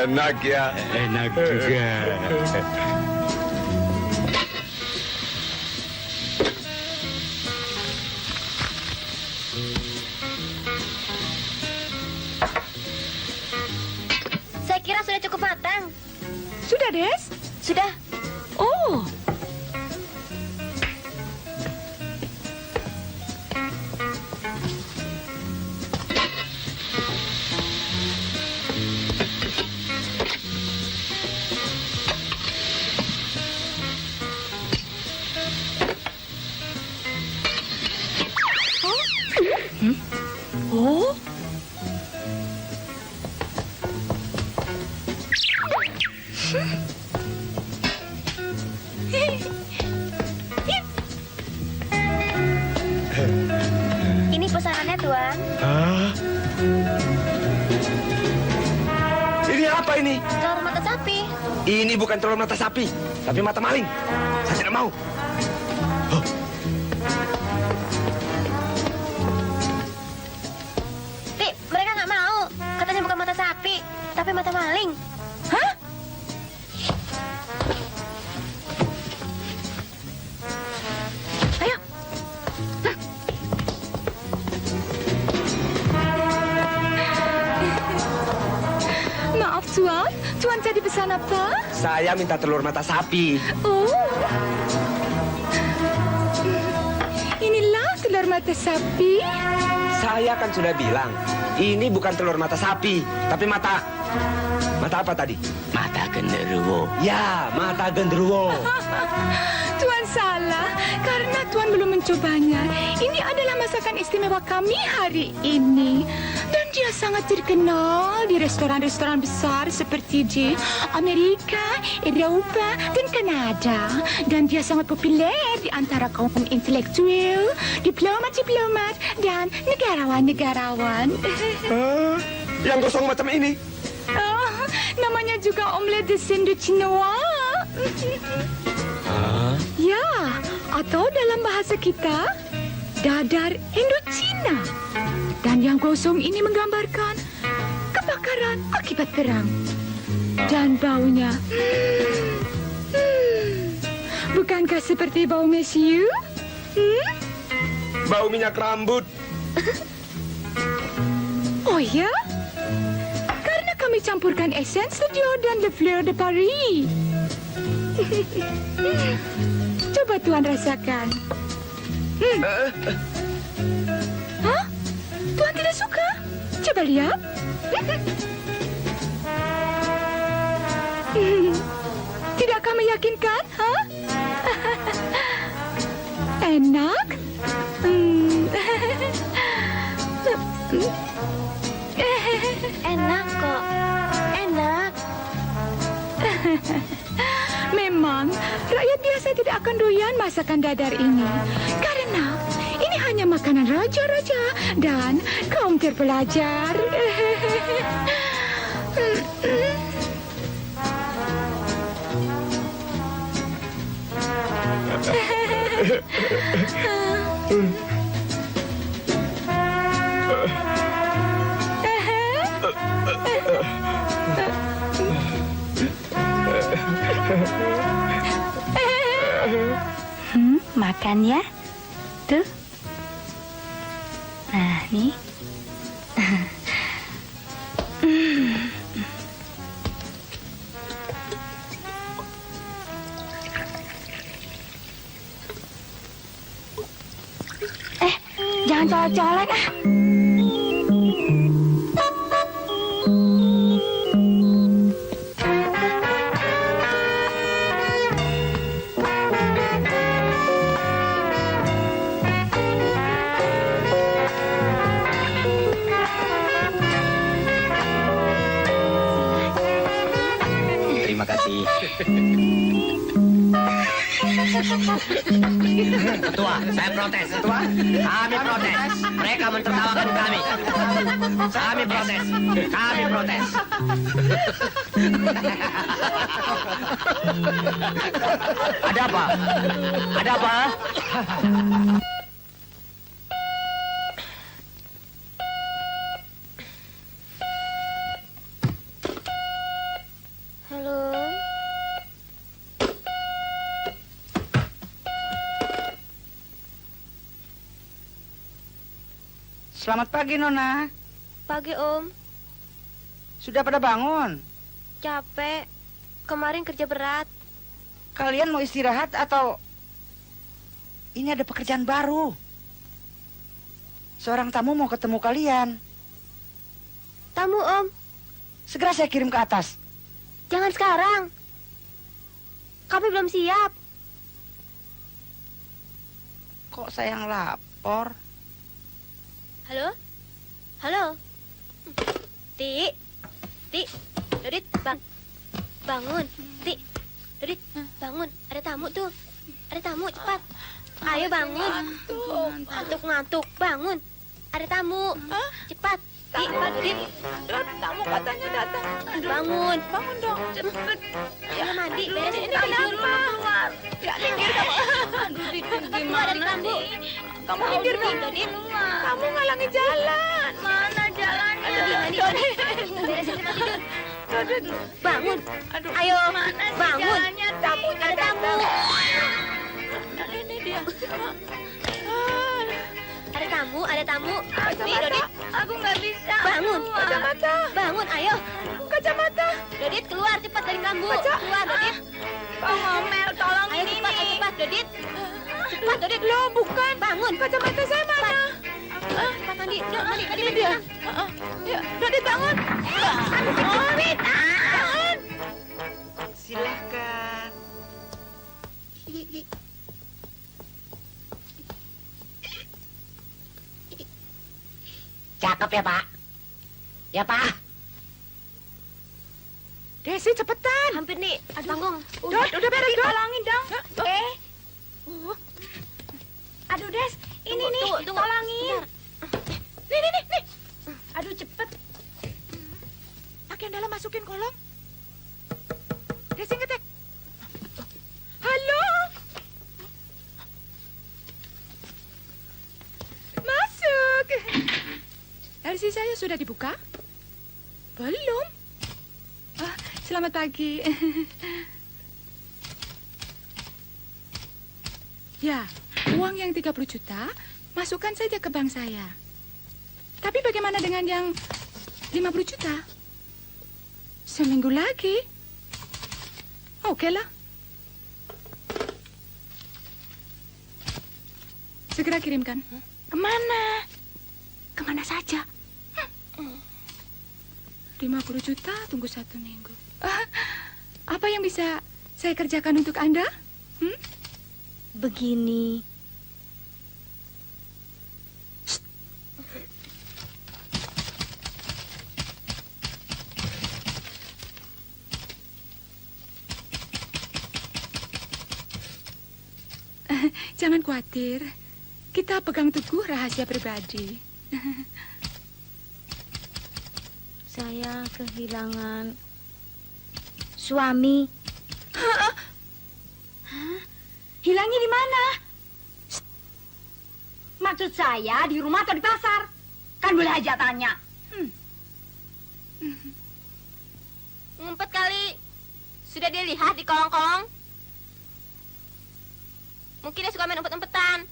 Enak ya. Enak juga. Saya kira sudah cukup matang. Sudah, Des? Sudah. Oh, oh. Ini pesanannya, Tuan. Ini apa ini? Telur mata sapi. Ini bukan telur mata sapi, tapi mata maling. Saya tidak mau. Ti, mereka nggak mau. Katanya bukan mata sapi, tapi mata maling. Hah? Ayo. Maaf, Tuan. Tuan tadi pesan apa? Saya minta telur mata sapi. Oh. Inilah telur mata sapi. Saya kan sudah bilang, ini bukan telur mata sapi, tapi mata apa tadi? Mata genderuwo. Ya, mata genderuwo. Tuan salah karena Tuan belum mencobanya. Ini adalah masakan istimewa kami hari ini. Dan dia sangat terkenal di restoran-restoran besar seperti di Amerika, Eropa, dan Kanada. Dan dia sangat populer di antara kaum intelektual, diplomat-diplomat, dan negarawan-negarawan. Yang gosong macam ini. Oh, namanya juga omelet de Indochinois. Ya, atau dalam bahasa kita, dadar Indochina. Dan yang gosong ini menggambarkan kebakaran akibat perang. Dan baunya, bukankah seperti bau mesiu? Bau minyak rambut. Oh ya? Karena kami campurkan essence Dior dan Le Fleur de Paris. Coba Tuan rasakan. Hah? Tuan tidak suka? Coba lihat. Tidakkah meyakinkan? Hah? Enak? Enak kok. Enak. Memang, rakyat biasa tidak akan doyan masakan dadar ini. Karena ini hanya makanan raja-raja dan kaum terpelajar. Makan ya. Tuh. Nah, nih. Jangan colek-colek ah. Terima kasih. Ketua, saya protes. Ketua, kami protes. Mereka mentertawakan kami. Kami protes. Kami protes. Ada apa? Ada apa? Selamat pagi, Nona. Pagi, Om. Sudah pada bangun? Capek. Kemarin kerja berat. Kalian mau istirahat atau... Ini ada pekerjaan baru. Seorang tamu mau ketemu kalian. Tamu, Om. Segera saya kirim ke atas. Jangan sekarang. Kami belum siap. Kok saya yang lapor? Halo? Halo? Ti? Dodit, bangun. Ti, Dodit, bangun. Ada tamu tuh. Ada tamu, cepat. Ayo bangun. Ngantuk, bangun. Ada tamu. Cepat. Ti, Dodit. Tamu katanya datang. Bangun. Bangun dong, cepet. Ayo mandi, beresin Ini kenapa? Ya, minggir kamu. Keluar dari kambu. Kamu minggir dong. Dodit. Kamu ngalangi jalan. Mana jalannya? Mandi. Beresin tempat tidur. Dodit. Bangun. Aduh, Ayo, Mana sih bangun. jalannya? tamunya Ada tamu. datang. Ini dia. Ada tamu. Nih, Dodit. Aku nggak bisa. Bangun. keluar. Kacamata. Bangun, ayo. Kacamata. Dodit, keluar cepat dari kambu. Baca. Keluar, Dodit. Bang Ngomel, tolong Ayo ini cepat, nih. Dodit. Cepat, Dodit. Loh, bukan. Bangun. Kacamata saya mana? Cepat mandi. Duduk, mandi. Ini dia. Ya, Dodit bangun. Bangun. Silahkan. Cakep ya, Pak. Ya, Pak. Desi, cepetan. Hampir nih, panggung. Dot, udah beres, Dot. Tolongin dong. Aduh, Des. Ini nih, Tunggu. tolongin. Nih. Aduh, cepet. Pakaian dalam masukin kolong. Desi ngetek. Halo. Masuk. LC saya sudah dibuka? Belum. Selamat pagi. Ya, uang yang 30 juta masukkan saja ke bank saya. Tapi bagaimana dengan yang 50 juta? Seminggu lagi. Oke lah. Segera kirimkan. Kemana? Kemana saja. 50 juta tunggu 1 minggu. Apa yang bisa saya kerjakan untuk Anda? Begini. Jangan khawatir. Kita pegang teguh rahasia pribadi. Saya kehilangan suami. Hah? Hilangnya di mana? Maksud saya di rumah atau di pasar? Kan boleh aja tanya. Ngumpet kali. Sudah dilihat di kolong-kolong? Mungkin dia suka main umpet-umpetan.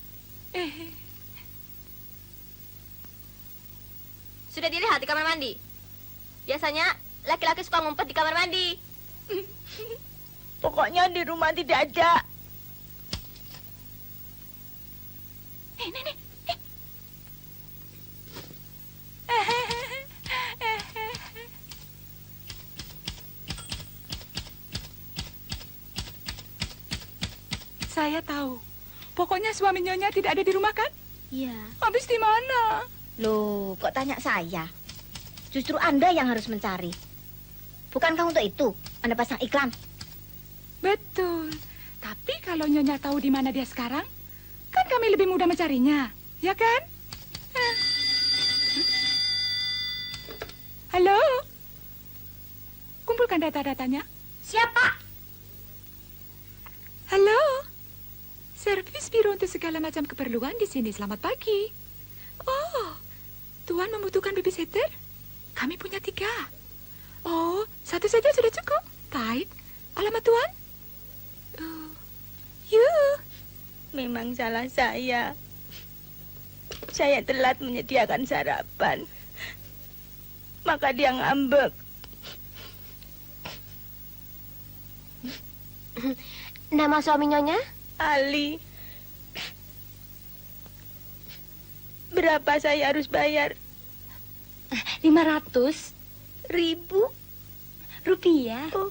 Sudah dilihat di kamar mandi? Biasanya laki-laki suka ngumpet di kamar mandi. Pokoknya di rumah tidak ada. Nih. Saya tahu. Pokoknya suami Nyonya tidak ada di rumah kan? Iya. Habis di mana? Loh, kok tanya saya? Justru Anda yang harus mencari. Bukankah untuk itu Anda pasang iklan? Betul. Tapi kalau Nyonya tahu di mana dia sekarang, kan kami lebih mudah mencarinya, ya kan? Halo? Kumpulkan data-datanya. Siapa? Halo? Servis biro untuk segala macam keperluan di sini. Selamat pagi. Oh, Tuan membutuhkan babysitter? Kami punya 3. Oh, 1 saja sudah cukup. Baik. Alamat Tuan? Oh, yuk. Memang salah saya. saya telat menyediakan sarapan. Maka dia ngambek. Nama suami Nyonya? Ali. Berapa saya harus bayar? 500 Ribu? rupiah. Oh.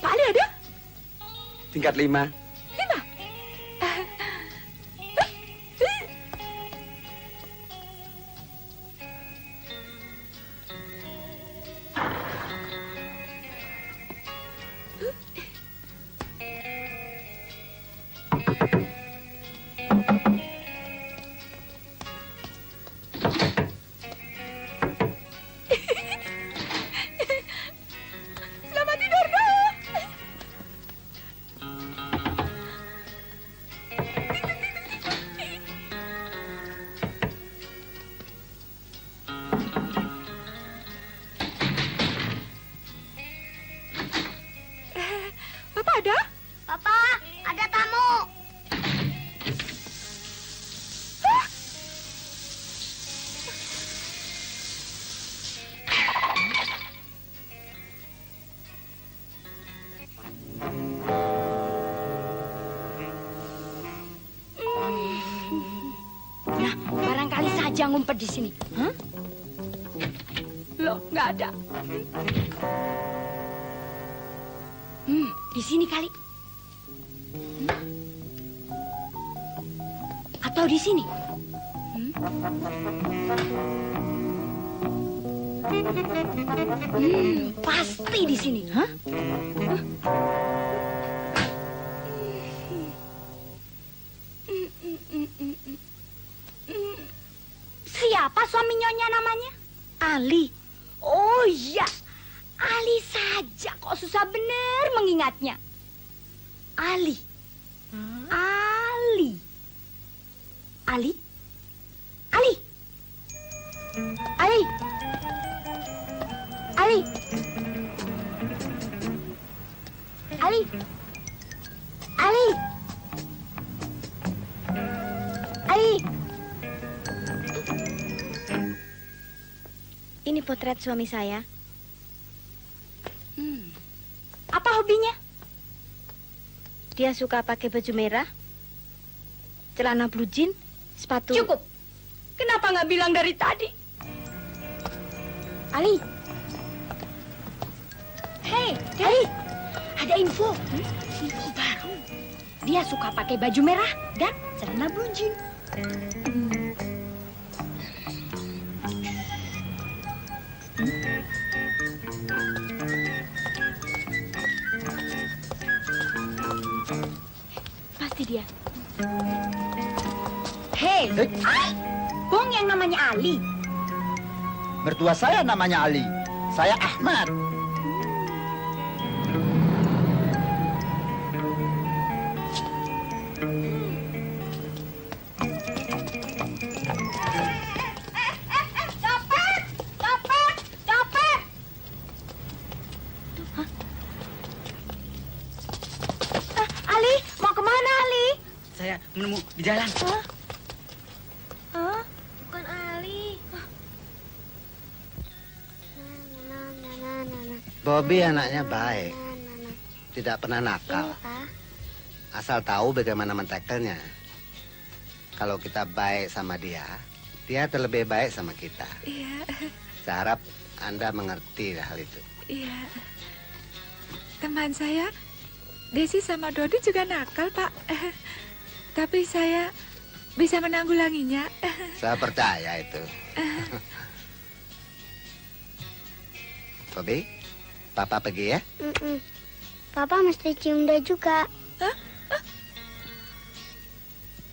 Pak Ali ada? Tingkat 5. 5. Selamat tidur dong. Bapak ada? Papa, ada tamu. Nah, barangkali saja ngumpet di sini. Hah? Loh, nggak ada. Di sini kali. Atau di sini? Pasti di sini. Hah? Siapa suami Nyonya namanya? Ali. Oh iya, Ali saja kok susah bener mengingatnya. Ali. Ali. Ali. Ali. Ali. Ali. Ali. Ali. Ali. Ini potret suami saya. Apa hobinya? Dia suka pakai baju merah, celana blue jean, sepatu. Cukup. Kenapa nggak bilang dari tadi? Ali. Hei, Ali. Ada info. Info baru. Dia suka pakai baju merah dan celana blue jean. Pasti dia. Hei, Bong yang namanya Ali. Mertua saya namanya Ali. Saya Ahmad. Copet! Copet! Copet! Ali, mau kemana Ali? Saya menemu di jalan. Bukan Ali. Bobby anaknya baik, tidak pernah nakal. Asal tahu bagaimana mentekelnya. Kalau kita baik sama dia, dia terlebih baik sama kita. Iya, Saya harap Anda mengerti hal itu. iya. Teman saya, Desi sama Dodi juga nakal, Pak. Tapi saya bisa menanggulanginya. Saya percaya itu. Bobby, Papa pergi ya. Papa mesti cium dia juga.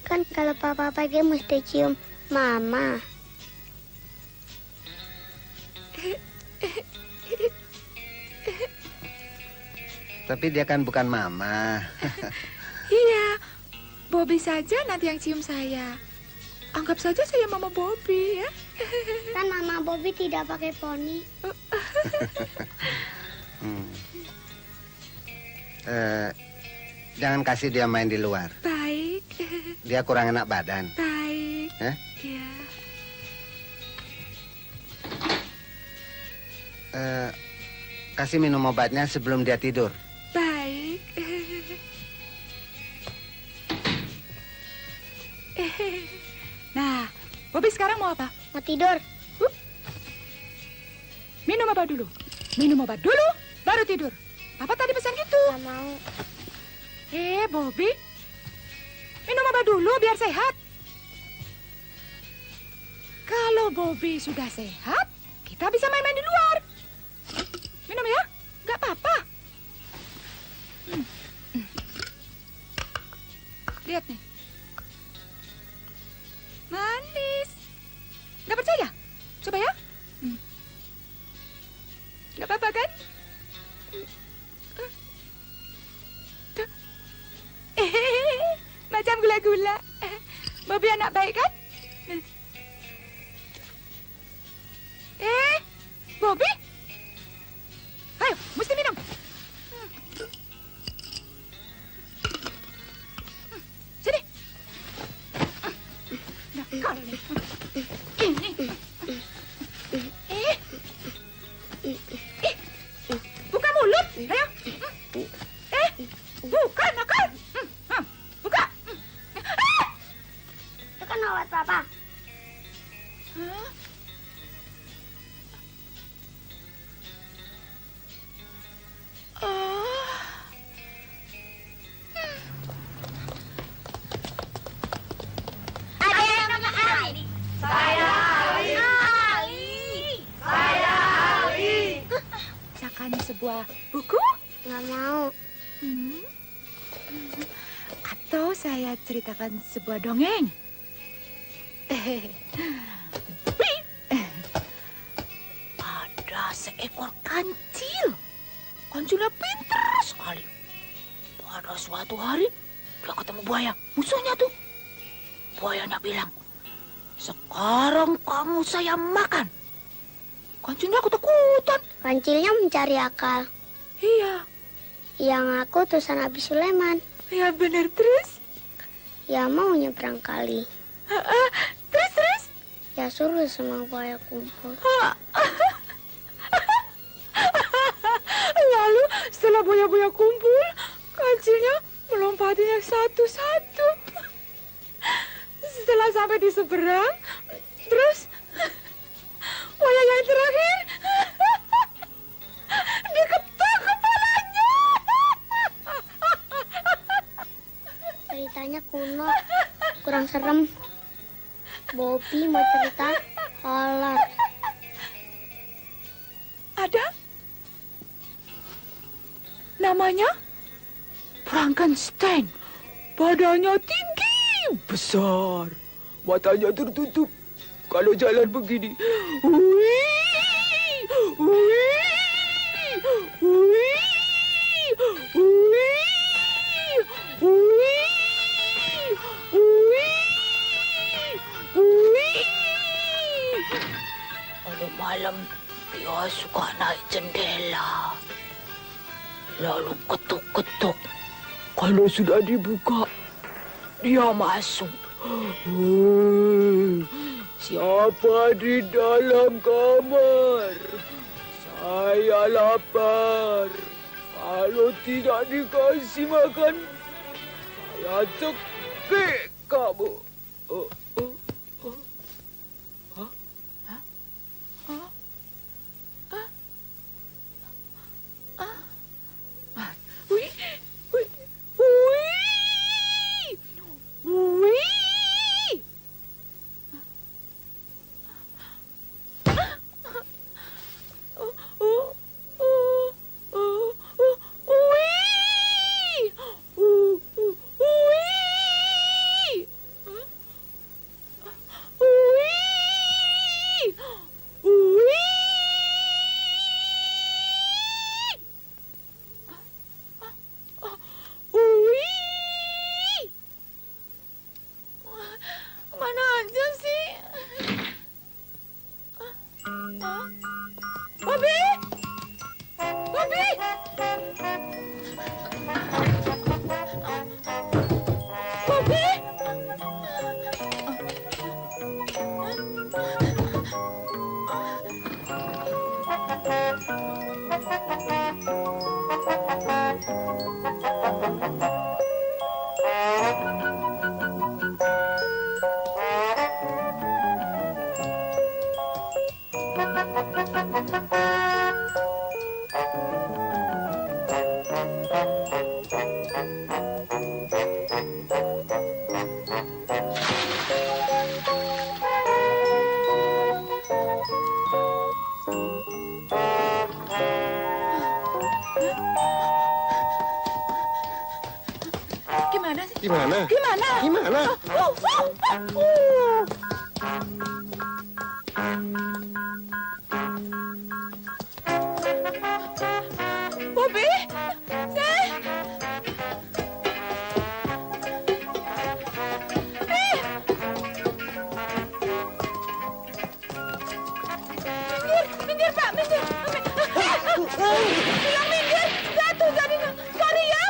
Kan kalau Papa pergi mesti cium Mama. Tapi dia kan bukan Mama. Iya, Bobby saja nanti yang cium saya. Anggap saja saya Mama Bobby ya. Kan Mama Bobby tidak pakai poni. Jangan kasih dia main di luar. Baik. Dia kurang enak badan. Baik. Eh? Ya. Kasih minum obatnya sebelum dia tidur. Baik. Nah, Bobby sekarang mau apa? Mau tidur. Minum apa dulu? Minum obat dulu, baru tidur. Papa tadi pesan gitu. Gak mau. Bobby. Minum obat dulu biar sehat. Kalau Bobby sudah sehat, kita bisa main-main di luar. Minum ya, nggak apa-apa. Lihat nih. Manis. Nggak percaya? Coba ya. Nggak apa-apa kan? Macam gula-gula. Bobby anak baik kan? Bobby? Ayo, mesti minum. Sini. Nah, kau nih. Ini. Buka mulut. Ayo. Buka, nakal. Buka. Itu kan obat Papa. Hah? Ada yang namanya Ali. Saya Ali. Saya Ali. Misalkan sebuah buku? Gak mau. Atau saya ceritakan sebuah dongeng? Ada seekor kancil. Kancilnya pintar sekali. Pada suatu hari, dia ketemu buaya. Musuhnya tuh. Buayanya bilang, sekarang kamu saya makan. Kancilnya ketakutan. Kancilnya mencari akal. Iya. Yang aku utusan Abi Sulaiman. Ya benar terus. Ya mau nyebrang kali. Terus. Ya suruh semua buaya kumpul. Lalu setelah buaya-buaya kumpul, kancilnya melompatinya satu-satu. Setelah sampai di seberang, terus buaya yang terakhir diketok kepalanya. Ceritanya kuno, kurang serem. Bobby mau cerita horor. Ada? Namanya Frankenstein. Badannya tinggi, besar. Matanya tertutup. Kalau jalan begini. Wih! Wih! Wih! Wih! Wih! Wih! Kalau malam dia suka naik jendela. Lalu ketuk-ketuk. Kalau sudah dibuka, dia masuk. Siapa di dalam kamar? Saya lapar. Kalau tidak dikasih makan, saya cekik kamu. Wih, wih, wih, wih. Gimana sih? Gimana? Gimana? Gimana? Bobby? Minggir, Pak, minggir. Bilang minggir. Jatuh tadi. Sorry ya.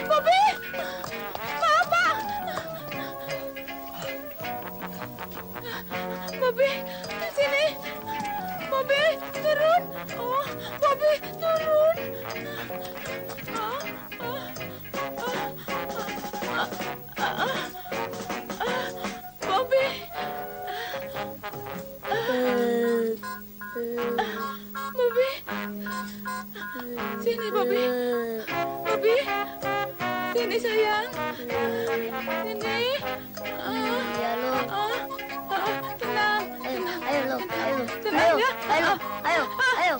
Bobby. Maaf, Pak. Bobby, di sini. Bobby, turun. Oh, Bobby, turun. Bobby. Bobby. Sini, Bobby. Bobby. Sini, sayang. Sini. Ya lo. Tenang. Ayo lo, ayo. Tenang ya. Ayo, ayo, ayo,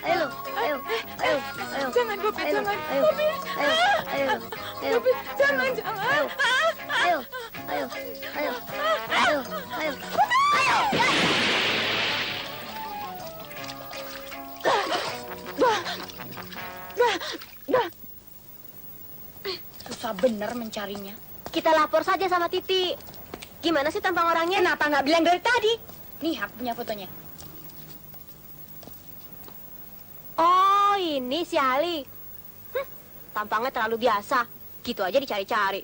ayo, ayo, ayo, ayo. Jangan, Bobby, Ayo, jangan. ayo, Bobby. ayo, ayo, ayo. Bobby, jangan, jangan. Ayo, ayo, ayo, ayo, ayo, ayo, ayo. Susah bener mencarinya. Kita lapor saja sama Titi. Gimana sih tampang orangnya? Kenapa nggak bilang dari tadi? Nih, aku punya fotonya. Oh, ini si Ali. Tampangnya terlalu biasa. Gitu aja dicari-cari.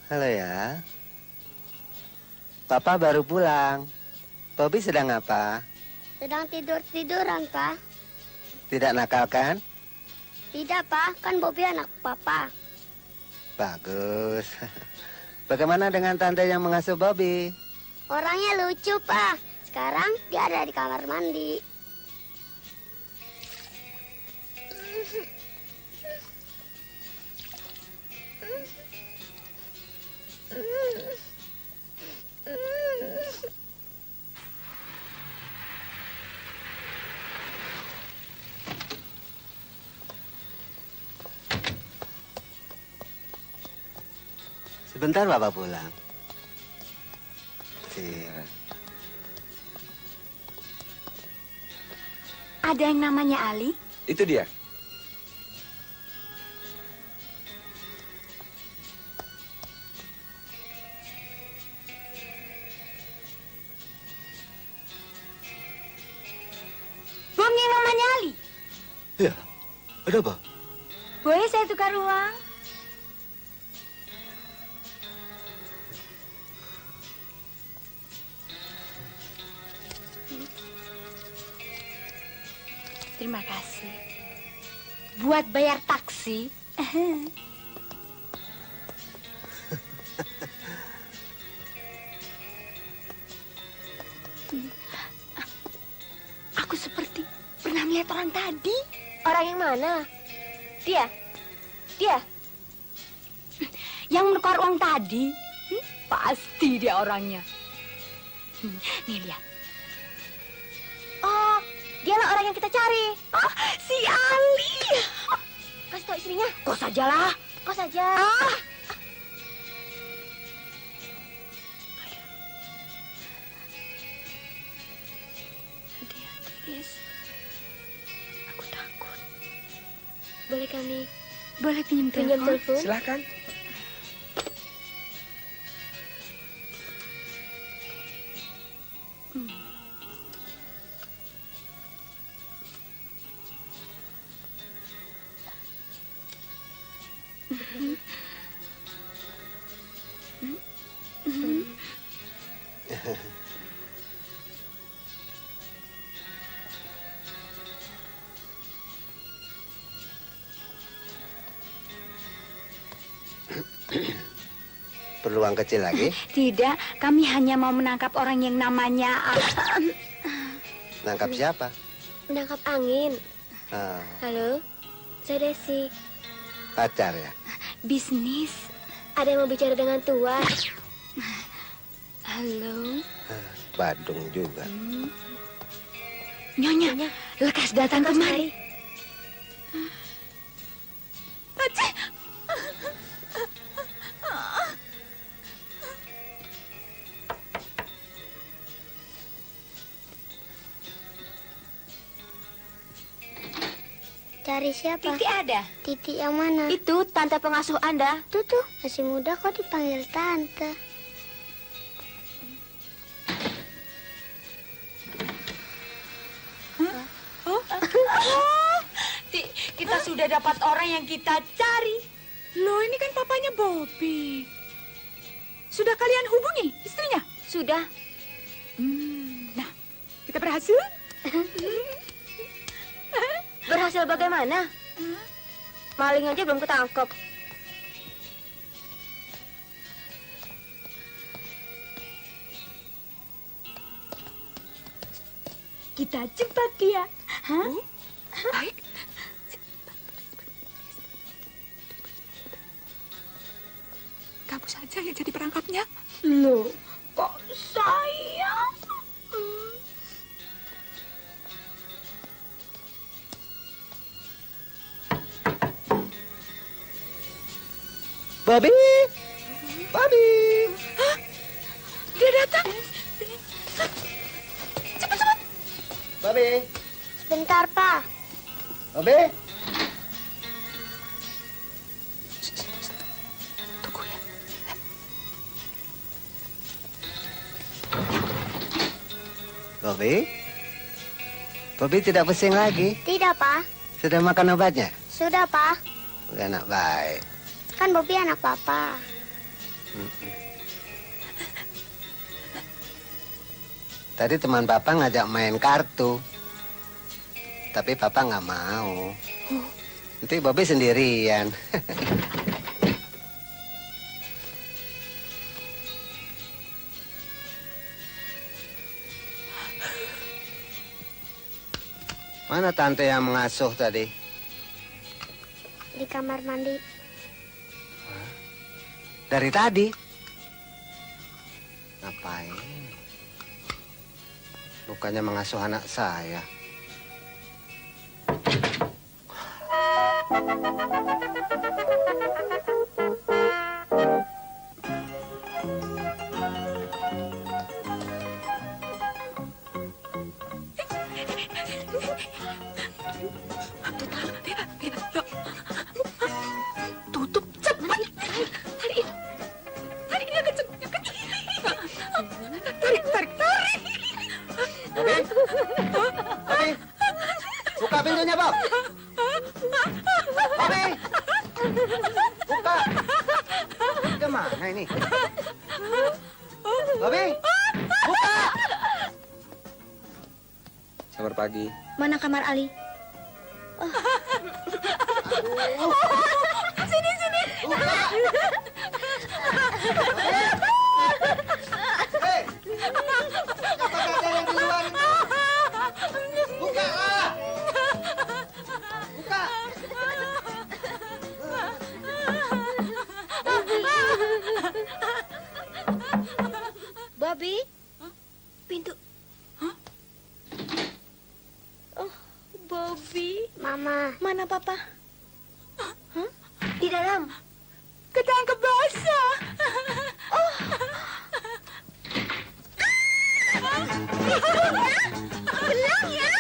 Halo ya. Papa baru pulang. Bobby sedang apa? Sedang tidur-tiduran, Pak. Tidak nakal kan? Tidak, Pak. Kan Bobby anak Papa. Bagus. Bagaimana dengan tante yang mengasuh Bobby? Orangnya lucu, Pak. Sekarang dia ada di kamar mandi. Sebentar Bapak pulang. Sira. Ada yang namanya Ali? Itu dia. Bung yang namanya Ali? Ya, ada apa? Boleh saya tukar uang? Terima kasih. Buat bayar taksi. Aku seperti pernah melihat orang tadi. Orang yang mana? Dia? Dia? Yang menukar uang tadi. Pasti dia orangnya. Nih lihat. Oh, dialah orang yang kita cari. Oh, si Ali. Kasih tau istrinya. Kau sajalah. Kau saja. Hati-hati, Is. Aku takut. Boleh kami Boleh pinjam pinjam telepon? telepon? Silakan. Perlu uang kecil lagi? Tidak, kami hanya mau menangkap orang yang namanya... Nangkap siapa? Menangkap angin. Ah, Halo, saya Desi. pacar ya? bisnis. Ada yang mau bicara dengan Tuan. Halo, Badung juga. Nyonya, lekas datang kemari. Cari siapa? Titi ada. Titi yang mana? Itu tante pengasuh Anda. Tuh, masih muda kok dipanggil tante. Kita sudah dapat orang yang kita cari. Loh, ini kan papanya Bobby. Sudah kalian hubungi istrinya? Sudah. Nah, kita berhasil? Berhasil bagaimana? Maling aja belum ketangkep. Kita cepat dia. Hah? Baik. Kamu saja yang jadi perangkapnya. Loh, kok saya? Babi! Babi! Dia datang. Babi! Sebentar, Pak. Babi! Tunggu ya. Babi? Babi tidak pusing lagi? Tidak, Pak. Sudah makan obatnya? Sudah, Pak. Enak baik. Kan Bobby anak Papa. Tadi teman Papa ngajak main kartu. Tapi Papa nggak mau. Nanti Bobby sendirian. Mana tante yang mengasuh tadi? Di kamar mandi. Dari tadi? Ngapain? Bukannya mengasuh anak saya. Tutup cepat. Tarik dia kenceng. Tarik. Babi? Babi? Buka pintunya, Bob. Babi! Buka. Kemana ini? Babi! Buka! Selamat pagi. Mana kamar Ali? Hei! Kenapa gak ada yang di luar itu? Buka lah! Buka! Bobby? Pintu. Oh, Bobby. Mama. Mana Papa? Di dalam. Ketangkep basah. Belang ya?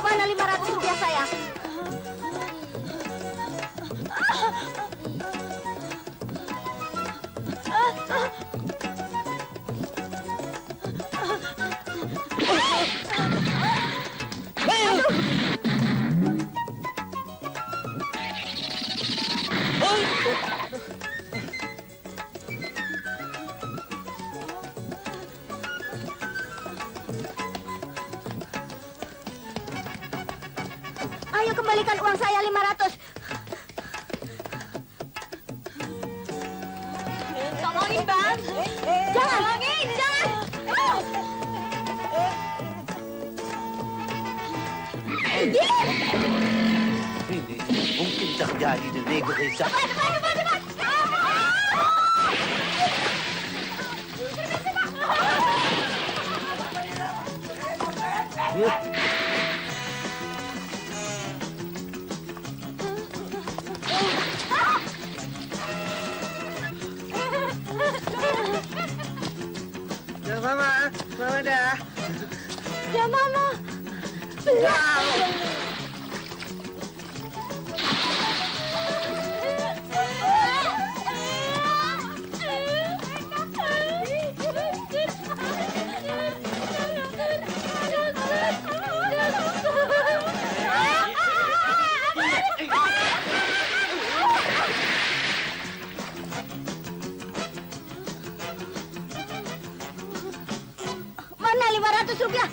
Mana 500 rupiah saya? Ayo kembalikan uang saya 500. Tolongin, Bang. Jangan. Tolongin, jangan. Mungkin terjadi di negeri sana. Ya, Mama dah. Ya, Mama. Mana 500 rupiah?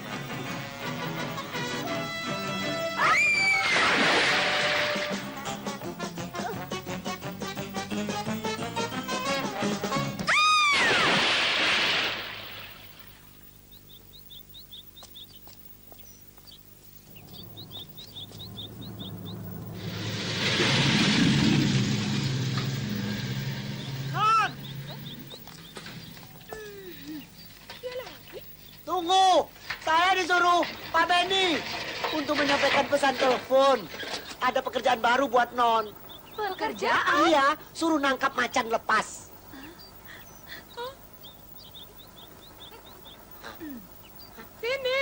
Tunggu, saya disuruh Pak Benny untuk menyampaikan pesan telepon. Ada pekerjaan baru buat Non. Pekerjaan? Iya, suruh nangkap macan lepas. Sini.